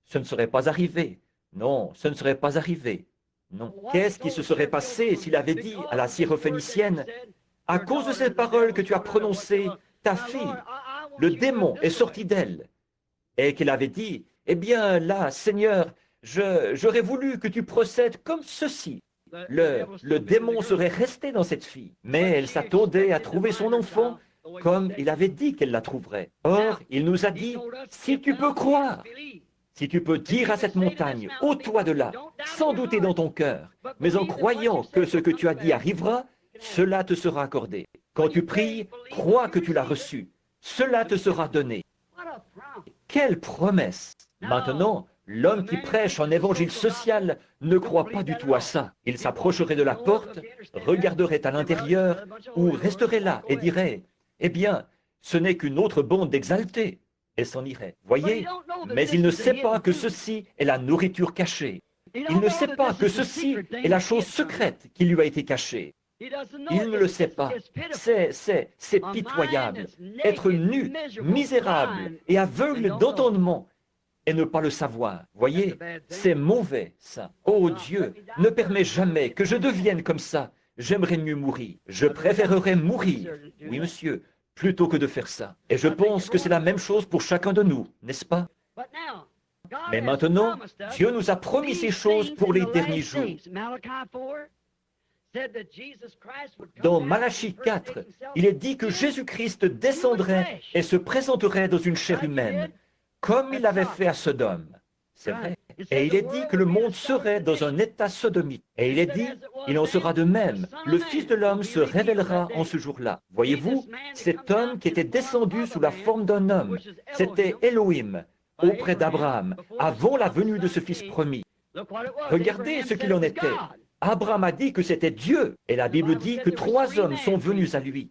S1: Ce ne serait pas arrivé. Non, ce ne serait pas arrivé. Non. Qu'est-ce qui se serait passé s'il avait dit à la syrophénicienne, « À cause de ces paroles que tu as prononcées, ta fille, le démon est sorti d'elle. » Et qu'elle avait dit, « Eh bien là, Seigneur, j'aurais voulu que tu procèdes comme ceci. » Le démon serait resté dans cette fille, mais elle s'attendait à trouver son enfant comme il avait dit qu'elle la trouverait. Or, il nous a dit, « Si tu peux croire, si tu peux dire à cette montagne, ôte-toi de là, sans douter dans ton cœur, mais en croyant que ce que tu as dit arrivera, cela te sera accordé. Quand tu pries, crois que tu l'as reçu. Cela te sera donné. » Quelle promesse! Maintenant, l'homme qui prêche un évangile social ne croit pas du tout à ça. Il s'approcherait de la porte, regarderait à l'intérieur ou resterait là et dirait « Eh bien, ce n'est qu'une autre bande d'exaltés » et s'en irait. Voyez? Mais il ne sait pas que ceci est la nourriture cachée. Il ne sait pas que ceci est la chose secrète qui lui a été cachée. Il ne le sait pas. C'est pitoyable. Être nu, misérable et aveugle d'entendement et ne pas le savoir. Voyez, c'est mauvais, ça. Oh Dieu, ne permets jamais que je devienne comme ça. J'aimerais mieux mourir. Je préférerais mourir, oui monsieur, plutôt que de faire ça. Et je pense que c'est la même chose pour chacun de nous, n'est-ce pas? Mais maintenant, Dieu nous a promis ces choses pour les derniers jours. Dans Malachie 4, il est dit que Jésus-Christ descendrait et se présenterait dans une chair humaine, comme il l'avait fait à Sodome. C'est vrai. Et il est dit que le monde serait dans un état sodomite. Et il est dit, il en sera de même. Le Fils de l'homme se révélera en ce jour-là. Voyez-vous, cet homme qui était descendu sous la forme d'un homme, c'était Elohim, auprès d'Abraham, avant la venue de ce Fils promis. Regardez ce qu'il en était. Abraham a dit que c'était Dieu, et la Bible dit que 3 hommes sont venus à lui.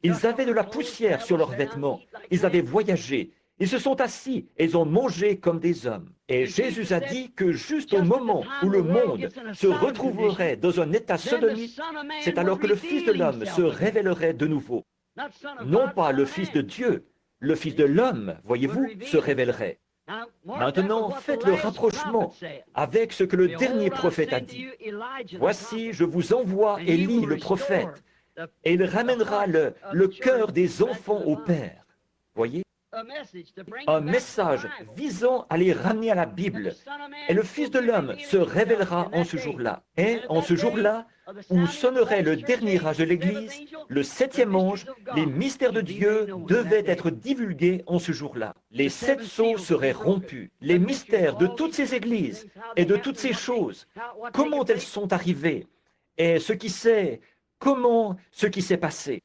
S1: Ils avaient de la poussière sur leurs vêtements, ils avaient voyagé, ils se sont assis et ils ont mangé comme des hommes. Et Jésus a dit que juste au moment où le monde se retrouverait dans un état sodomite, c'est alors que le Fils de l'homme se révélerait de nouveau. Non pas le Fils de Dieu, le Fils de l'homme, voyez-vous, se révélerait. Maintenant, faites le rapprochement avec ce que le dernier prophète a dit. Voici, je vous envoie Élie le prophète, et il ramènera le cœur des enfants au Père. Voyez? Un message visant à les ramener à la Bible. Et le Fils de l'homme se révélera en ce jour-là. Et en ce jour-là, où sonnerait le dernier âge de l'Église, le 7e ange, les mystères de Dieu devaient être divulgués en ce jour-là. Les 7 sceaux seraient rompus. Les mystères de toutes ces églises et de toutes ces choses, comment elles sont arrivées et ce qui s'est passé.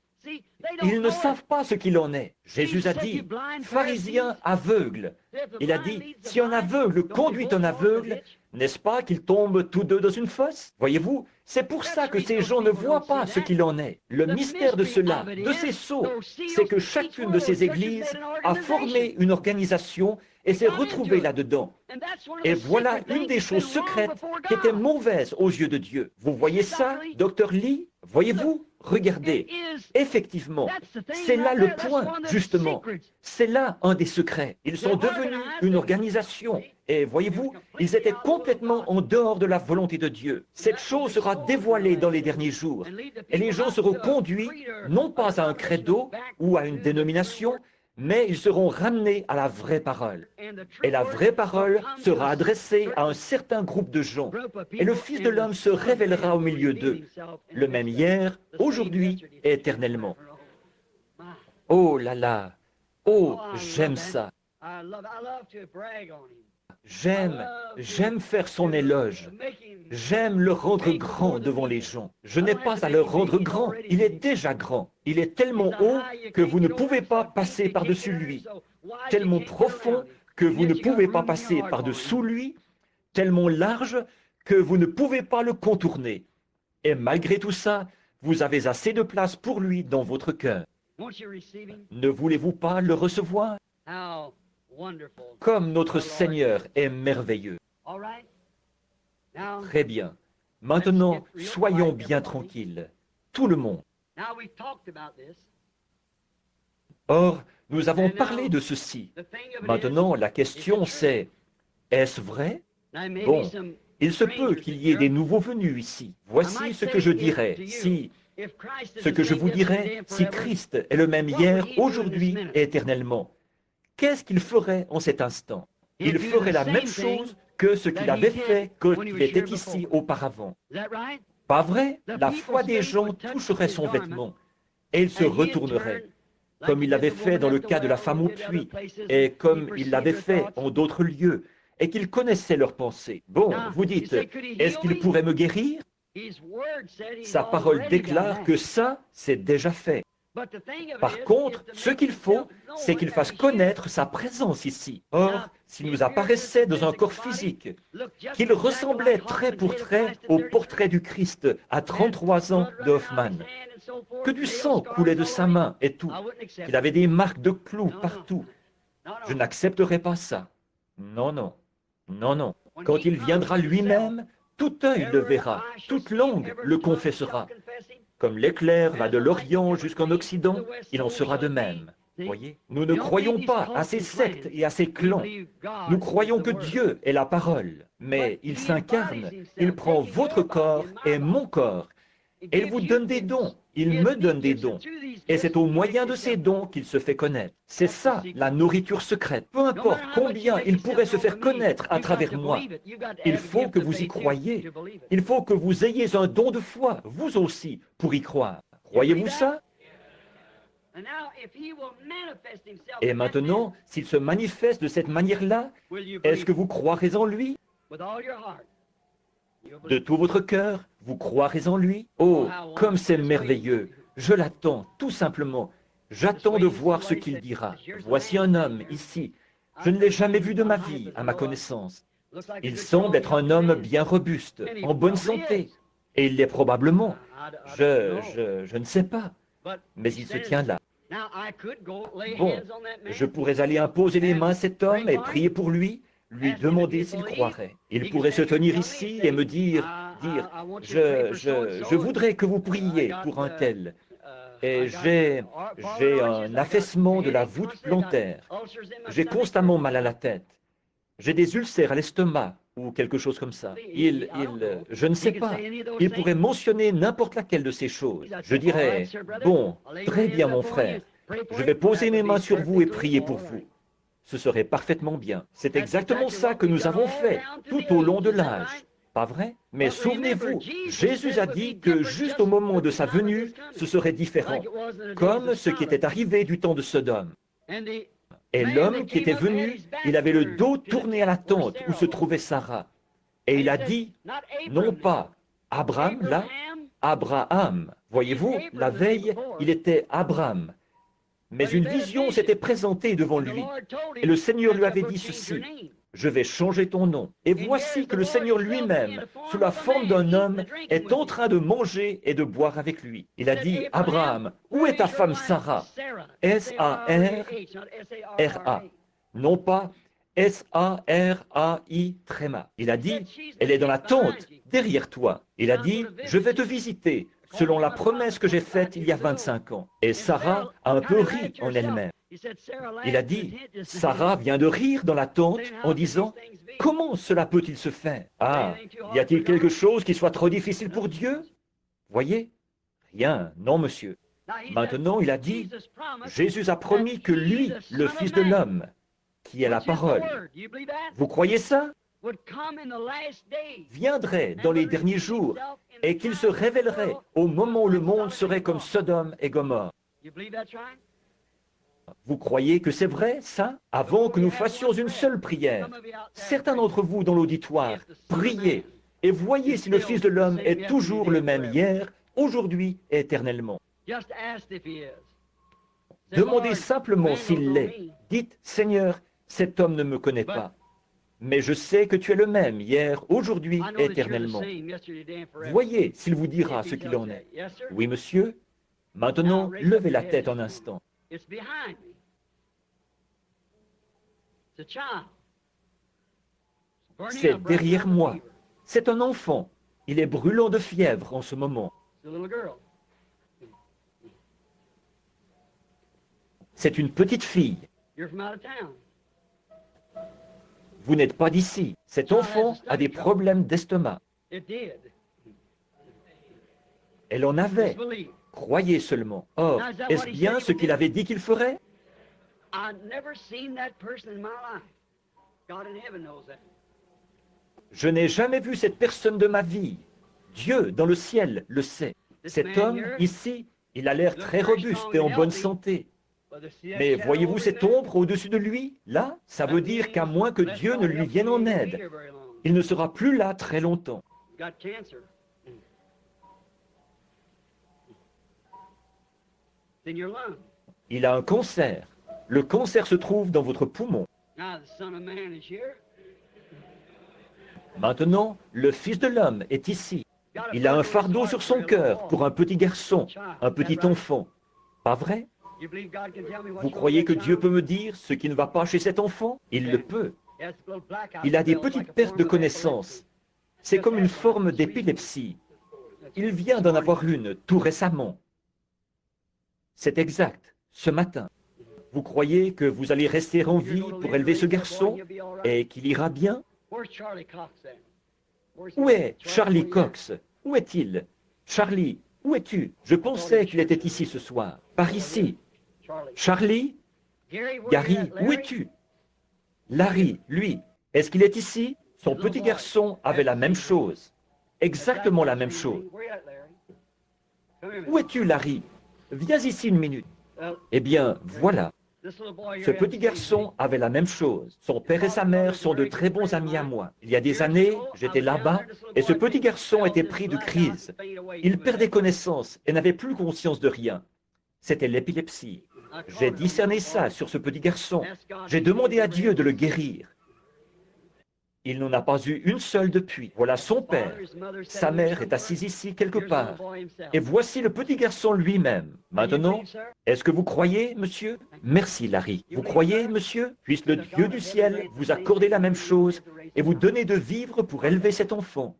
S1: Ils ne savent pas ce qu'il en est. Jésus a dit, pharisiens aveugles. Il a dit, si un aveugle conduit un aveugle, n'est-ce pas qu'ils tombent tous deux dans une fosse? Voyez-vous, c'est pour ça que ces gens ne voient pas ce qu'il en est. Le mystère de cela, de ces sceaux, c'est que chacune de ces églises a formé une organisation et s'est retrouvée là-dedans. Et voilà une des choses secrètes qui était mauvaise aux yeux de Dieu. Vous voyez ça, Dr. Lee? Voyez-vous? Regardez, effectivement, c'est là le point, justement. C'est là un des secrets. Ils sont devenus une organisation. Et voyez-vous, ils étaient complètement en dehors de la volonté de Dieu. Cette chose sera dévoilée dans les derniers jours. Et les gens seront conduits, non pas à un credo ou à une dénomination, mais ils seront ramenés à la vraie parole. Et la vraie parole sera adressée à un certain groupe de gens. Et le Fils de l'homme se révélera au milieu d'eux, le même hier, aujourd'hui et éternellement. Oh là là! Oh, j'aime ça! J'aime faire son éloge. J'aime le rendre grand devant les gens. Je n'ai pas à le rendre grand. Il est déjà grand. Il est tellement haut que vous ne pouvez pas passer par-dessus lui. Tellement profond que vous ne pouvez pas passer par-dessous lui. Tellement large que vous ne pouvez pas le contourner. Et malgré tout ça, vous avez assez de place pour lui dans votre cœur. Ne voulez-vous pas le recevoir? Comme notre Seigneur est merveilleux. Très bien. Maintenant, soyons bien tranquilles. Tout le monde. Or, nous avons parlé de ceci. Maintenant, la question c'est, est-ce vrai? Bon, il se peut qu'il y ait des nouveaux venus ici. Voici ce que je dirais. Ce que je vous dirais, si Christ est le même hier, aujourd'hui et éternellement, qu'est-ce qu'il ferait en cet instant? Il ferait la même chose que ce qu'il avait fait quand il était ici auparavant. Pas vrai? La foi des gens toucherait son vêtement et il se retournerait, comme il l'avait fait dans le cas de la femme au puits et comme il l'avait fait en d'autres lieux, et qu'il connaissait leurs pensées. Bon, vous dites, est-ce qu'il pourrait me guérir? Sa parole déclare que ça, c'est déjà fait. Par contre, ce qu'il faut, c'est qu'il fasse connaître sa présence ici. Or, s'il nous apparaissait dans un corps physique, qu'il ressemblait trait pour trait au portrait du Christ à 33 ans de Hoffman, que du sang coulait de sa main et tout, qu'il avait des marques de clous partout, je n'accepterai pas ça. Non, non, non, non. Quand il viendra lui-même, tout œil le verra, toute langue le confessera. Comme l'éclair va de l'Orient jusqu'en Occident, il en sera de même. Voyez, nous ne croyons pas à ces sectes et à ces clans. Nous croyons que Dieu est la parole, mais il s'incarne, il prend votre corps et mon corps, et il vous donne des dons, il me donne des dons. Et c'est au moyen de ces dons qu'il se fait connaître. C'est ça, la nourriture secrète. Peu importe combien il pourrait se faire connaître à travers moi, il faut que vous y croyiez. Il faut que vous ayez un don de foi, vous aussi, pour y croire. Croyez-vous ça? Et maintenant, s'il se manifeste de cette manière-là, est-ce que vous croirez en lui? De tout votre cœur, vous croirez en lui? Oh, comme c'est merveilleux! Je l'attends, tout simplement. J'attends de voir ce qu'il dira. Voici un homme, ici. Je ne l'ai jamais vu de ma vie, à ma connaissance. Il semble être un homme bien robuste, en bonne santé. Et il l'est probablement. Je ne sais pas. Mais il se tient là. Bon, je pourrais aller imposer les mains à cet homme et prier pour lui, lui demander s'il croirait. Il pourrait se tenir ici et me dire, je voudrais que vous priez pour un tel. Et j'ai un affaissement de la voûte plantaire. J'ai constamment mal à la tête. J'ai des ulcères à l'estomac ou quelque chose comme ça. Je ne sais pas. Il pourrait mentionner n'importe laquelle de ces choses. Je dirais, bon, très bien mon frère, je vais poser mes mains sur vous et prier pour vous. Ce serait parfaitement bien. C'est exactement ça que nous avons fait tout au long de l'âge. Pas vrai? Mais souvenez-vous, Jésus a dit que juste au moment de sa venue, ce serait différent, comme ce qui était arrivé du temps de Sodome. Et l'homme qui était venu, il avait le dos tourné à la tente où se trouvait Sarah. Et il a dit, non pas Abraham, là, Abraham. Voyez-vous, la veille, il était Abraham. Mais une vision s'était présentée devant lui. Et le Seigneur lui avait dit ceci, je vais changer ton nom. Et voici que le Seigneur lui-même, sous la forme d'un homme, est en train de manger et de boire avec lui. Il a dit, Abraham, où est ta femme Sarah? S-A-R-R-A. Non pas S-A-R-A-I tréma. Il a dit, elle est dans la tente, derrière toi. Il a dit, je vais te visiter, selon la promesse que j'ai faite il y a 25 ans. Et Sarah a un peu ri en elle-même. Il a dit, Sarah vient de rire dans la tente en disant, comment cela peut-il se faire? Ah, y a-t-il quelque chose qui soit trop difficile pour Dieu? Voyez? Rien, non monsieur. Maintenant, il a dit, Jésus a promis que lui, le Fils de l'homme, qui est la parole, vous croyez ça? Viendrait dans les derniers jours et qu'il se révélerait au moment où le monde serait comme Sodome et Gomorrhe. Vous croyez que c'est vrai, ça? Avant que nous fassions une seule prière, certains d'entre vous dans l'auditoire, priez et voyez si le Fils de l'homme est toujours le même hier, aujourd'hui et éternellement. Demandez simplement s'il l'est. Dites, Seigneur, cet homme ne me connaît pas, mais je sais que tu es le même hier, aujourd'hui et éternellement. Voyez s'il vous dira ce qu'il en est. Oui, monsieur. Maintenant, levez la tête un instant. C'est derrière moi. C'est un enfant. Il est brûlant de fièvre en ce moment. C'est une petite fille. Vous n'êtes pas d'ici. Cet enfant a des problèmes d'estomac. Elle en avait. Croyez seulement. Or, est-ce bien ce qu'il avait dit qu'il ferait? Je n'ai jamais vu cette personne de ma vie. Dieu, dans le ciel, le sait. Cet homme, ici, il a l'air très robuste et en bonne santé. Mais voyez-vous cette ombre au-dessus de lui? Là, ça veut dire qu'à moins que Dieu ne lui vienne en aide, il ne sera plus là très longtemps. Il a un cancer. Le cancer se trouve dans votre poumon.
S2: Now the Son of Man is here.
S1: Maintenant, le Fils de l'homme est ici. Il a un fardeau sur son cœur pour un petit garçon, un petit enfant. Pas vrai?
S2: You believe God can tell me what's
S1: Vous
S2: wrong
S1: croyez
S2: with
S1: que
S2: that
S1: Dieu
S2: child?
S1: peut me dire ce qui ne va pas chez cet enfant? Il le peut.
S2: He has little blackout
S1: Il a des
S2: spells like
S1: petites
S2: a
S1: pertes
S2: form
S1: de
S2: of
S1: connaissance.
S2: epilepsy.
S1: C'est comme une forme d'épilepsie. Il vient d'en avoir une tout récemment. C'est exact, ce matin. Vous croyez que vous allez rester en vie pour élever ce garçon et qu'il ira bien?
S2: Where's Charlie Cox then? Where's
S1: Où
S2: he?
S1: est Charlie Cox? Où est-il? Charlie, où es-tu? Je pensais qu'il était ici ce soir. Par ici.
S2: Charlie.
S1: Charlie?
S2: Gary, where
S1: Gary,
S2: you at,
S1: où
S2: Larry?
S1: es-tu? Larry, lui, est-ce qu'il est ici? Son petit garçon avait la même chose. Exactement la même chose.
S2: Where you at, Larry? Come here,
S1: Où es-tu, Larry? Viens ici une minute.
S2: Well,
S1: Eh bien, voilà.
S2: this little boy here
S1: Ce
S2: had
S1: petit
S2: the same
S1: garçon avait la même chose. Son père et sa mère sont de très bons amis à moi. Il y a des années, j'étais là-bas et ce petit garçon était pris de crise. Il perdait connaissance et n'avait plus conscience de rien. C'était l'épilepsie. J'ai discerné ça sur ce petit garçon. J'ai demandé à Dieu de le guérir. Il n'en a pas eu une seule depuis. Voilà son père. Sa mère est assise ici quelque part. Et voici le petit garçon lui-même. Maintenant, est-ce que vous croyez, monsieur? Merci, Larry. Vous croyez, monsieur? Puisse le Dieu du ciel vous accorder la même chose et vous donner de vivre pour élever cet enfant.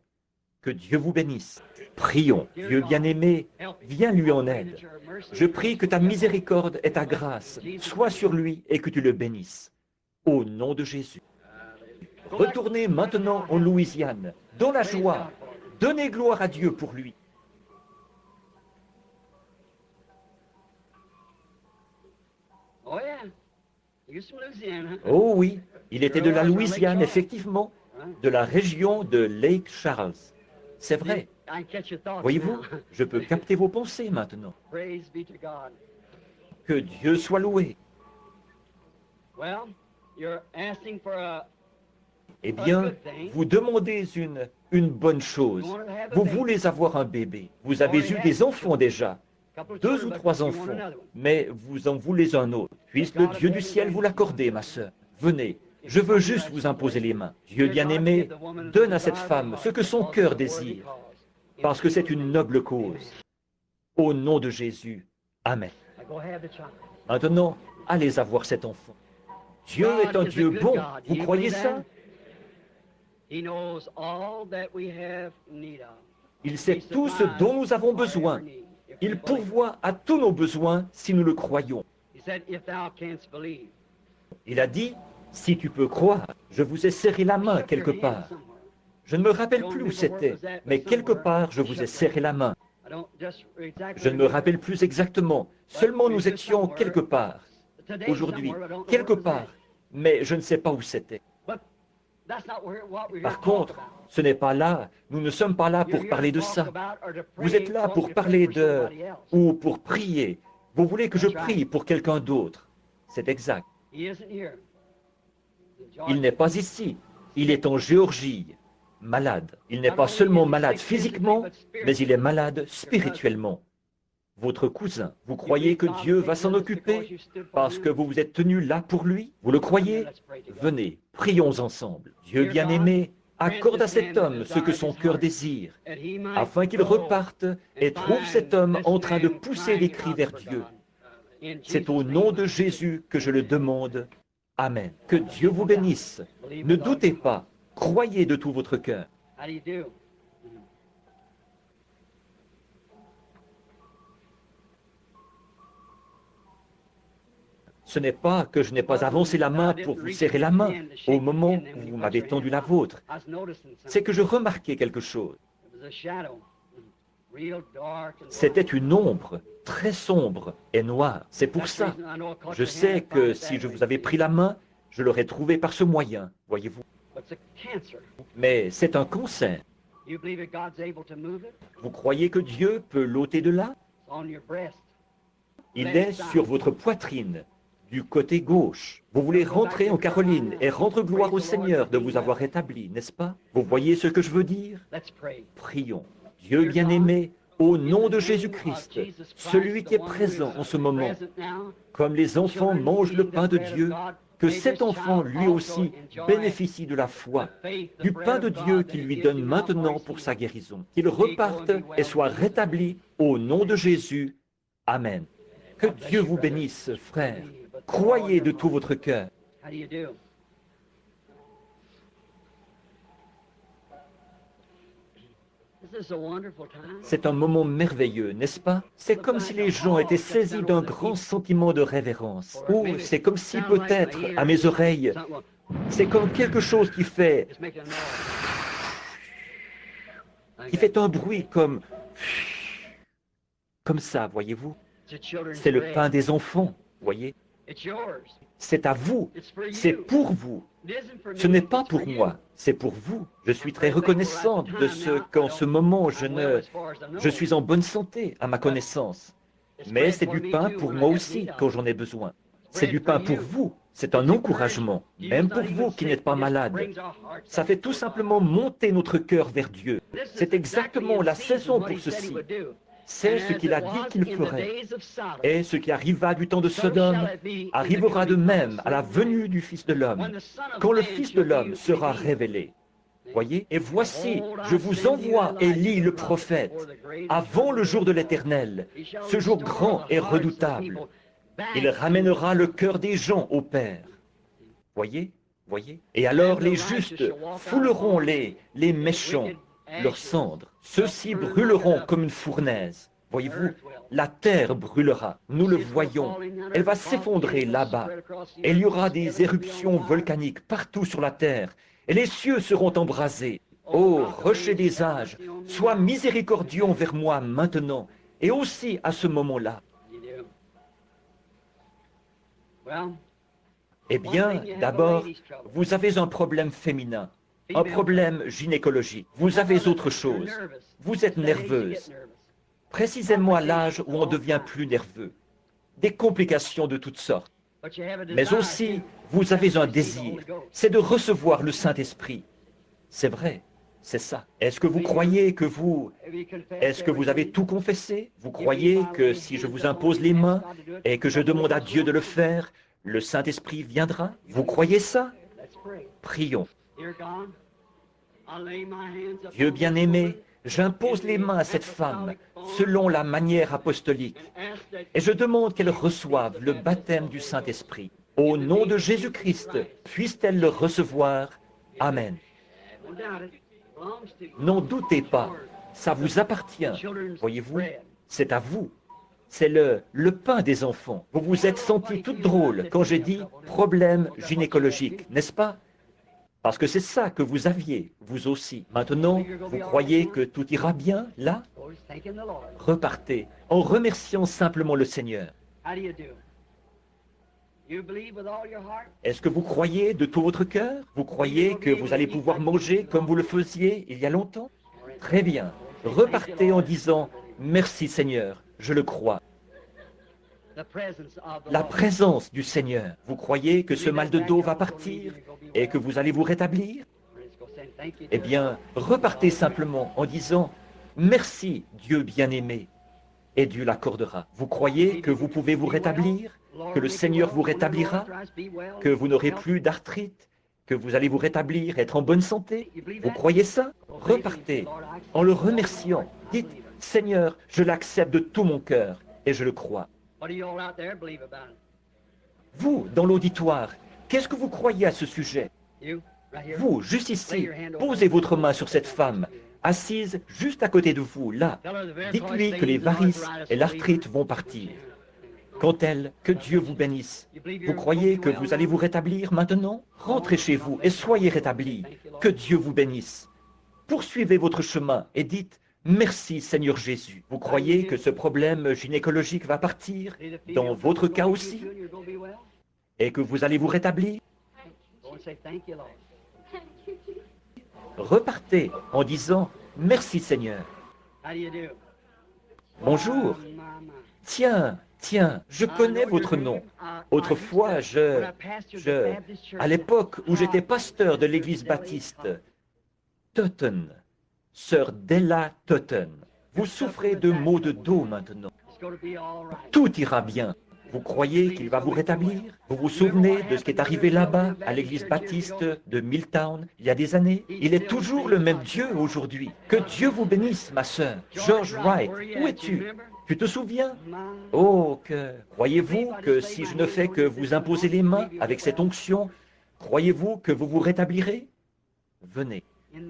S1: Que Dieu vous bénisse. Prions. Dieu bien-aimé, viens lui en aide. Je prie que ta miséricorde et ta grâce soient sur lui et que tu le bénisses. Au nom de Jésus. Retournez maintenant en Louisiane, dans la joie. Donnez gloire à Dieu pour lui.
S2: Oh yeah. You're from Louisiana.
S1: Oh oui, il était de la Louisiane, effectivement, de la région de Lake Charles. C'est vrai.
S2: I can catch your thoughts
S1: Voyez-vous,
S2: now.
S1: je peux capter vos pensées maintenant.
S2: Praise be to God.
S1: Que Dieu soit loué.
S2: Well, you're asking for a
S1: Eh bien, vous demandez une bonne chose. Vous voulez avoir un bébé. Vous avez eu des enfants déjà,
S2: couple of
S1: 2
S2: children,
S1: ou
S2: but
S1: 3
S2: you want
S1: enfants,
S2: another one.
S1: mais vous en voulez un autre. Puisse le Dieu du ciel vous l'accorder, ma sœur. Venez, je veux juste vous imposer les mains. Dieu bien-aimé, donne à cette femme ce que son cœur désire, parce que c'est une noble cause. Au nom de Jésus, Amen.
S2: Now go have the child.
S1: Maintenant, allez avoir cet enfant. Dieu est un Dieu bon. Vous croyez ça?
S2: He knows all that we have need of.
S1: Il sait tout ce dont nous avons besoin. Il pourvoit à tous nos besoins si nous le croyons.
S2: He said, if thou canst believe.
S1: Il a dit, si tu peux croire, je vous ai serré la main quelque part. Je ne me rappelle plus où c'était, mais quelque part je vous ai serré la main.
S2: I don't just exactly
S1: Je ne me rappelle plus exactement, seulement nous étions quelque part, aujourd'hui, quelque part, mais je ne sais pas où c'était.
S2: But that's not what we're here
S1: Par
S2: to talk
S1: contre,
S2: about.
S1: ce n'est pas là, nous ne sommes pas là
S2: You're
S1: pour
S2: here
S1: parler
S2: to
S1: de
S2: talk
S1: ça.
S2: about or to
S1: Vous
S2: pray
S1: êtes là
S2: because
S1: pour
S2: you're
S1: parler
S2: praying for
S1: de...
S2: somebody else.
S1: ou pour prier. Vous voulez que je prie pour quelqu'un d'autre. C'est exact.
S2: He isn't here.
S1: Il n'est pas ici. Il est en Géorgie, malade. Il n'est pas seulement malade physiquement, mais il est malade spirituellement. Votre cousin, vous croyez que Dieu va s'en occuper parce que vous vous êtes tenu là pour lui? Vous le croyez? Venez, prions ensemble. Dieu bien-aimé, accorde à cet homme ce que son cœur désire, afin qu'il reparte et trouve cet homme en train de pousser les cris vers Dieu. C'est au nom de Jésus que je le demande. Amen. Que Dieu vous bénisse. Ne doutez pas, croyez de tout votre cœur.
S2: How do you do?
S1: Ce n'est pas que je n'ai pas avancé la main pour vous serrer la main au moment où vous m'avez tendu la vôtre.
S2: I was noticing something.
S1: C'est que je remarquais quelque chose.
S2: It was a shadow. Real dark and
S1: C'était une ombre très sombre et noire. C'est pour
S2: That's the
S1: ça.
S2: reason I know I caught
S1: Je
S2: your
S1: sais
S2: hand
S1: que
S2: by
S1: si je
S2: that
S1: vous avais
S2: way.
S1: pris la main, je l'aurais trouvé par ce moyen, voyez-vous.
S2: But it's a cancer.
S1: Mais c'est un cancer.
S2: You believe that God's able to move it?
S1: Vous croyez que Dieu peut l'ôter de là?
S2: It's on your breast.
S1: Il est sur votre poitrine, du côté gauche. Vous voulez rentrer en Caroline et rendre gloire au Seigneur de vous avoir rétabli, n'est-ce pas? Vous voyez ce que je veux dire?
S2: Let's pray.
S1: Prions. Dieu bien-aimé, Au nom de Jésus-Christ, celui qui est présent en ce moment, comme les enfants mangent le pain de Dieu, que cet enfant lui aussi bénéficie de la foi, du pain de Dieu qu'il lui donne maintenant pour sa guérison, qu'il reparte et soit rétabli au nom de Jésus. Amen. Que Dieu vous bénisse, frères. Croyez de tout votre cœur.
S2: How do you do? This is a wonderful time.
S1: C'est un moment merveilleux, n'est-ce pas? C'est comme si les gens étaient saisis d'un grand sentiment de révérence. Ou c'est comme si peut-être, à mes oreilles, c'est comme quelque chose qui fait un bruit comme ça, voyez-vous? C'est le pain des enfants, voyez? C'est à vous, c'est pour vous. Ce n'est pas pour moi, c'est pour vous. Je suis très reconnaissante de ce qu'en ce moment je suis en bonne santé à ma connaissance. Mais c'est du pain pour moi aussi quand j'en ai besoin. C'est du pain pour vous, c'est un encouragement, même pour vous qui n'êtes pas malade. Ça fait tout simplement monter notre cœur vers Dieu. C'est exactement la saison pour ceci. C'est ce qu'il a dit qu'il ferait. Et ce qui arriva du temps de Sodome arrivera de même à la venue du Fils de l'homme, quand le Fils de l'homme sera révélé. Voyez? Et voici, je vous envoie Élie le prophète, avant le jour de l'Éternel, ce jour grand et redoutable. Il ramènera le cœur des gens au Père. Voyez? Voyez? Et alors les justes fouleront les méchants, leurs cendres. Ceux-ci brûleront comme une fournaise. Voyez-vous, la terre brûlera. Nous le voyons. Elle va s'effondrer là-bas. Et il y aura des éruptions volcaniques partout sur la terre. Et les cieux seront embrasés. Ô rocher des âges, sois miséricordieux envers moi maintenant, et aussi à ce moment-là. Eh bien, d'abord, vous avez un problème féminin. Un problème gynécologique. Vous avez autre chose. Vous êtes nerveuse. Précisément à l'âge où on devient plus nerveux. Des complications de toutes sortes. Mais aussi, vous avez un désir. C'est de recevoir le Saint-Esprit. C'est vrai, c'est ça. Est-ce que vous croyez que Est-ce que vous avez tout confessé? Vous croyez que si je vous impose les mains et que je demande à Dieu de le faire, le Saint-Esprit viendra? Vous croyez ça? Prions. Dieu bien-aimé, j'impose les mains à cette femme selon la manière apostolique et je demande qu'elle reçoive le baptême du Saint-Esprit. Au nom de Jésus-Christ, puisse-t-elle le recevoir. Amen. N'en doutez pas, ça vous appartient. Voyez-vous, c'est à vous. C'est le pain des enfants. Vous vous êtes senti toute drôle quand j'ai dit problème gynécologique, n'est-ce pas? Parce que c'est ça que vous aviez, vous aussi. Maintenant, vous croyez que tout ira bien, là? Repartez en remerciant simplement le Seigneur. Est-ce que vous croyez de tout votre cœur? Vous croyez que vous allez pouvoir manger comme vous le faisiez il y a longtemps? Très bien. Repartez en disant « Merci Seigneur, je le crois ». La présence du Seigneur. Vous croyez que ce mal de dos va partir et que vous allez vous rétablir? Eh bien, repartez simplement en disant « Merci, Dieu bien-aimé » et Dieu l'accordera. Vous croyez que vous pouvez vous rétablir, que le Seigneur vous rétablira, que vous n'aurez plus d'arthrite, que vous allez vous rétablir, être en bonne santé? Vous croyez ça? Repartez en le remerciant. Dites « Seigneur, je l'accepte de tout mon cœur et je le crois. » Vous, dans l'auditoire, qu'est-ce que vous croyez à ce sujet? Vous, juste ici, posez votre main sur cette femme, assise juste à côté de vous, là. Dites-lui que les varices et l'arthrite vont partir. Quant elle, que Dieu vous bénisse. Vous croyez que vous allez vous rétablir maintenant? Rentrez chez vous et soyez rétablis. Que Dieu vous bénisse. Poursuivez votre chemin et dites « Merci Seigneur Jésus ». Vous croyez que ce problème gynécologique va partir, dans votre cas aussi, et que vous allez vous rétablir? Repartez en disant « Merci Seigneur ». Bonjour. Tiens, je connais votre nom. Autrefois, à l'époque où j'étais pasteur de l'église baptiste, Totten, sœur Della Totten. Vous souffrez de maux de dos maintenant. Tout ira bien. Vous croyez qu'il va vous rétablir? Vous vous souvenez de ce qui est arrivé là-bas, à l'église baptiste de Milltown, il y a des années? Il est toujours le même Dieu aujourd'hui. Que Dieu vous bénisse, ma sœur. George Wright, où es-tu? Tu te souviens? Oh, croyez-vous que si je ne fais que vous imposer les mains avec cette onction, croyez-vous que vous vous rétablirez? Venez.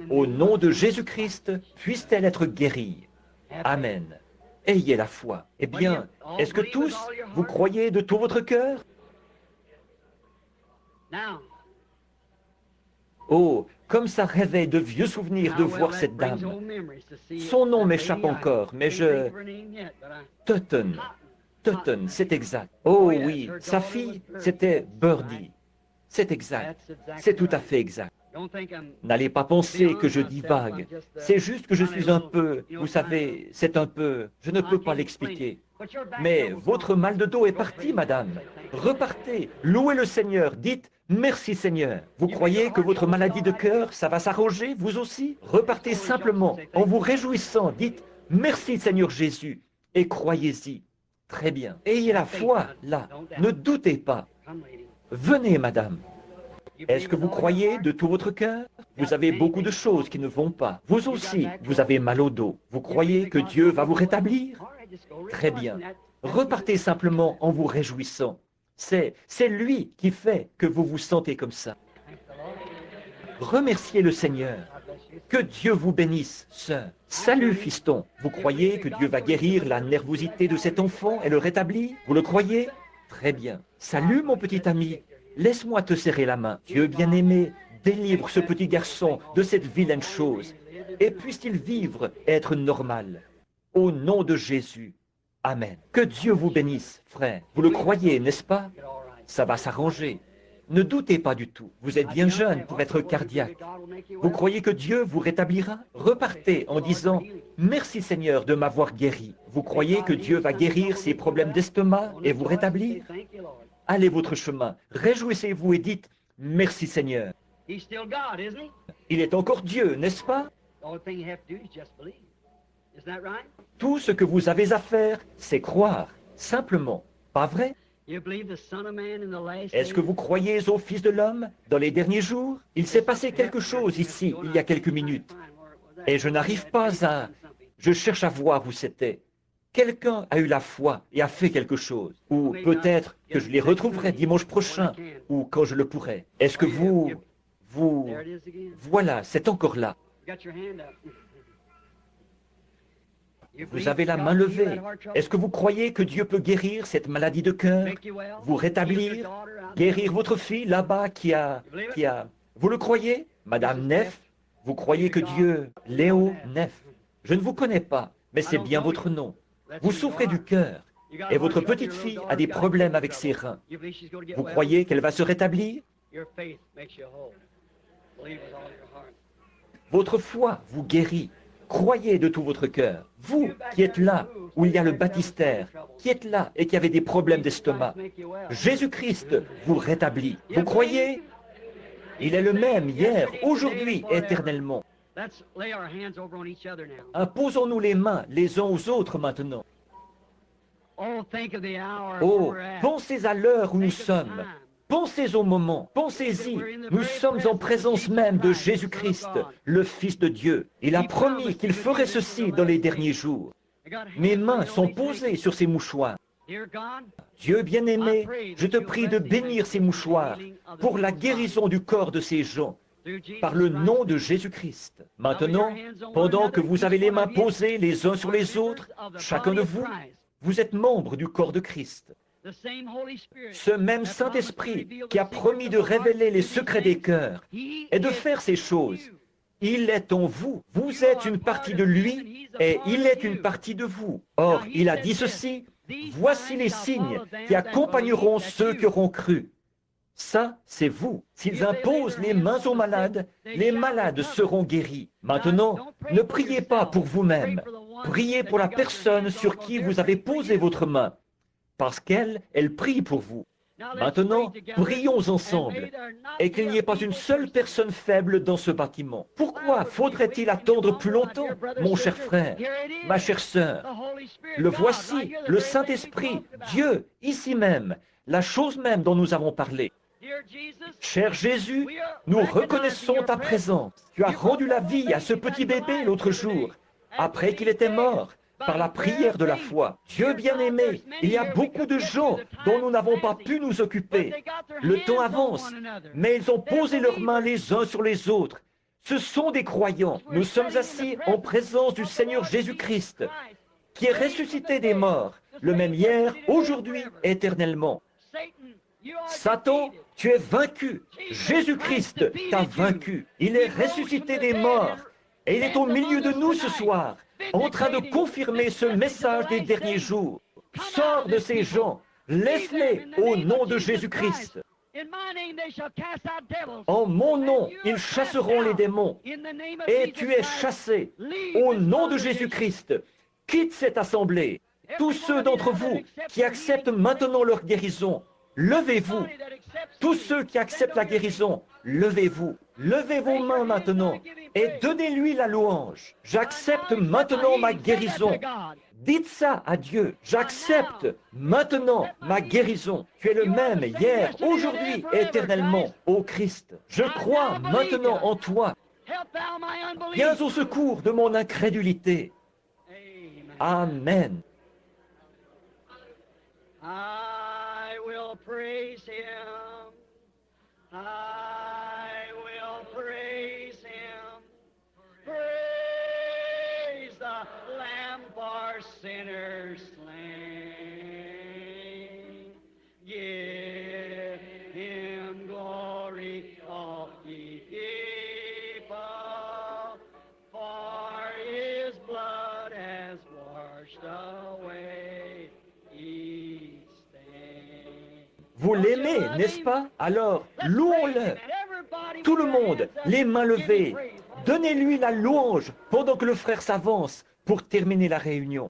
S1: Au nom de Jésus-Christ, puisse-t-elle être guérie. Amen. Ayez la foi. Eh bien, est-ce que tous, vous croyez de tout votre cœur? Oh, comme ça réveille de vieux souvenirs de voir cette dame. Son nom m'échappe encore, mais Tutton, c'est exact. Oh oui, sa fille, c'était Birdie. C'est exact. C'est tout à fait exact. N'allez pas penser que je divague. C'est juste que je suis un peu, vous savez, c'est un peu, je ne peux pas l'expliquer. Mais votre mal de dos est parti, madame. Repartez, louez le Seigneur, dites merci Seigneur. Vous croyez que votre maladie de cœur, ça va s'arranger, vous aussi? Repartez simplement, en vous réjouissant, dites merci Seigneur Jésus, et croyez-y. Très bien. Ayez la foi, là. Ne doutez pas. Venez, madame. Est-ce que vous croyez de tout votre cœur? Vous avez beaucoup de choses qui ne vont pas. Vous aussi, vous avez mal au dos. Vous croyez que Dieu va vous rétablir? Très bien. Repartez simplement en vous réjouissant. C'est lui qui fait que vous vous sentez comme ça. Remerciez le Seigneur. Que Dieu vous bénisse, sœur. Salut, fiston. Vous croyez que Dieu va guérir la nervosité de cet enfant et le rétablir? Vous le croyez? Très bien. Salut, mon petit ami. Laisse-moi te serrer la main. Dieu bien-aimé, délivre ce petit garçon de cette vilaine chose. Et puisse-t-il vivre et être normal. Au nom de Jésus. Amen. Que Dieu vous bénisse, frère. Vous le croyez, n'est-ce pas? Ça va s'arranger. Ne doutez pas du tout. Vous êtes bien jeune pour être cardiaque. Vous croyez que Dieu vous rétablira? Repartez en disant « Merci Seigneur de m'avoir guéri ». Vous croyez que Dieu va guérir ces problèmes d'estomac et vous rétablir? Allez votre chemin, réjouissez-vous et dites « Merci Seigneur ». Il est encore Dieu, n'est-ce pas? Tout ce que vous avez à faire, c'est croire, simplement, pas vrai? Est-ce que vous croyez au Fils de l'homme dans les derniers jours? Il s'est passé quelque chose ici, il y a quelques minutes, et je n'arrive pas à... Je cherche à voir où c'était. Quelqu'un a eu la foi et a fait quelque chose. Ou peut-être que je les retrouverai dimanche prochain, ou quand je le pourrai. Est-ce que vous... Voilà, c'est encore là. Vous avez la main levée. Est-ce que vous croyez que Dieu peut guérir cette maladie de cœur? Vous rétablir? Guérir votre fille là-bas qui a... Vous le croyez? Madame Neff? Vous croyez que Dieu... Léo Neff? Je ne vous connais pas, mais c'est bien votre nom. Vous souffrez du cœur, et votre petite fille a des problèmes avec ses reins. Vous croyez qu'elle va se rétablir? Votre foi vous guérit. Croyez de tout votre cœur. Vous qui êtes là, où il y a le baptistère, qui êtes là et qui avez des problèmes d'estomac, Jésus-Christ vous rétablit. Vous croyez? Il est le même hier, aujourd'hui, éternellement. Imposons-nous les mains les uns aux autres maintenant. Oh, pensez à l'heure où nous sommes. Pensez au moment, pensez-y. Nous sommes en présence même de Jésus-Christ, le Fils de Dieu. Il a promis qu'il ferait ceci dans les derniers jours. Mes mains sont posées sur ces mouchoirs. Dieu bien-aimé, je te prie de bénir ces mouchoirs pour la guérison du corps de ces gens, par le nom de Jésus-Christ. Maintenant, pendant que vous avez les mains posées les uns sur les autres, chacun de vous, vous êtes membre du corps de Christ. Ce même Saint-Esprit qui a promis de révéler les secrets des cœurs et de faire ces choses, il est en vous. Vous êtes une partie de lui et il est une partie de vous. Or, il a dit ceci, « Voici les signes qui accompagneront ceux qui auront cru. » Ça, c'est vous. S'ils imposent les mains aux malades, les malades seront guéris. Maintenant, ne priez pas pour vous-même. Priez pour la personne sur qui vous avez posé votre main, parce qu'elle prie pour vous. Maintenant, prions ensemble et qu'il n'y ait pas une seule personne faible dans ce bâtiment. Pourquoi faudrait-il attendre plus longtemps, mon cher frère, ma chère sœur? Le voici, le Saint-Esprit, Dieu, ici même, la chose même dont nous avons parlé. Cher Jésus, nous reconnaissons ta présence. Tu as rendu la vie à ce petit bébé l'autre jour, après qu'il était mort, par la prière de la foi. Dieu bien-aimé, il y a beaucoup de gens dont nous n'avons pas pu nous occuper. Le temps avance, mais ils ont posé leurs mains les uns sur les autres. Ce sont des croyants. Nous sommes assis en présence du Seigneur Jésus-Christ, qui est ressuscité des morts, le même hier, aujourd'hui, éternellement. Satan, tu es vaincu. Jésus-Christ t'a vaincu. Il est ressuscité des morts et il est au milieu de nous ce soir, en train de confirmer ce message des derniers jours. Sors de ces gens, laisse-les au nom de Jésus-Christ. En mon nom, ils chasseront les démons. Et tu es chassé au nom de Jésus-Christ. Quitte cette assemblée. Tous ceux d'entre vous qui acceptent maintenant leur guérison, levez-vous. Tous ceux qui acceptent la guérison, levez-vous. Levez vos mains maintenant et donnez-lui la louange. J'accepte maintenant ma guérison. Dites ça à Dieu. J'accepte maintenant ma guérison. Tu es le même hier, aujourd'hui, éternellement, ô Christ. Je crois maintenant en toi. Viens au secours de mon incrédulité. Amen.
S2: I will praise him. I will praise him. Praise the Lamb for sinners slain. Give him glory, all ye people, for his blood has washed away each stain.
S1: Vous l'aimez, n'est-ce pas? Alors, louons-le. Tout le monde, les mains levées, donnez-lui la louange pendant que le frère s'avance pour terminer la réunion.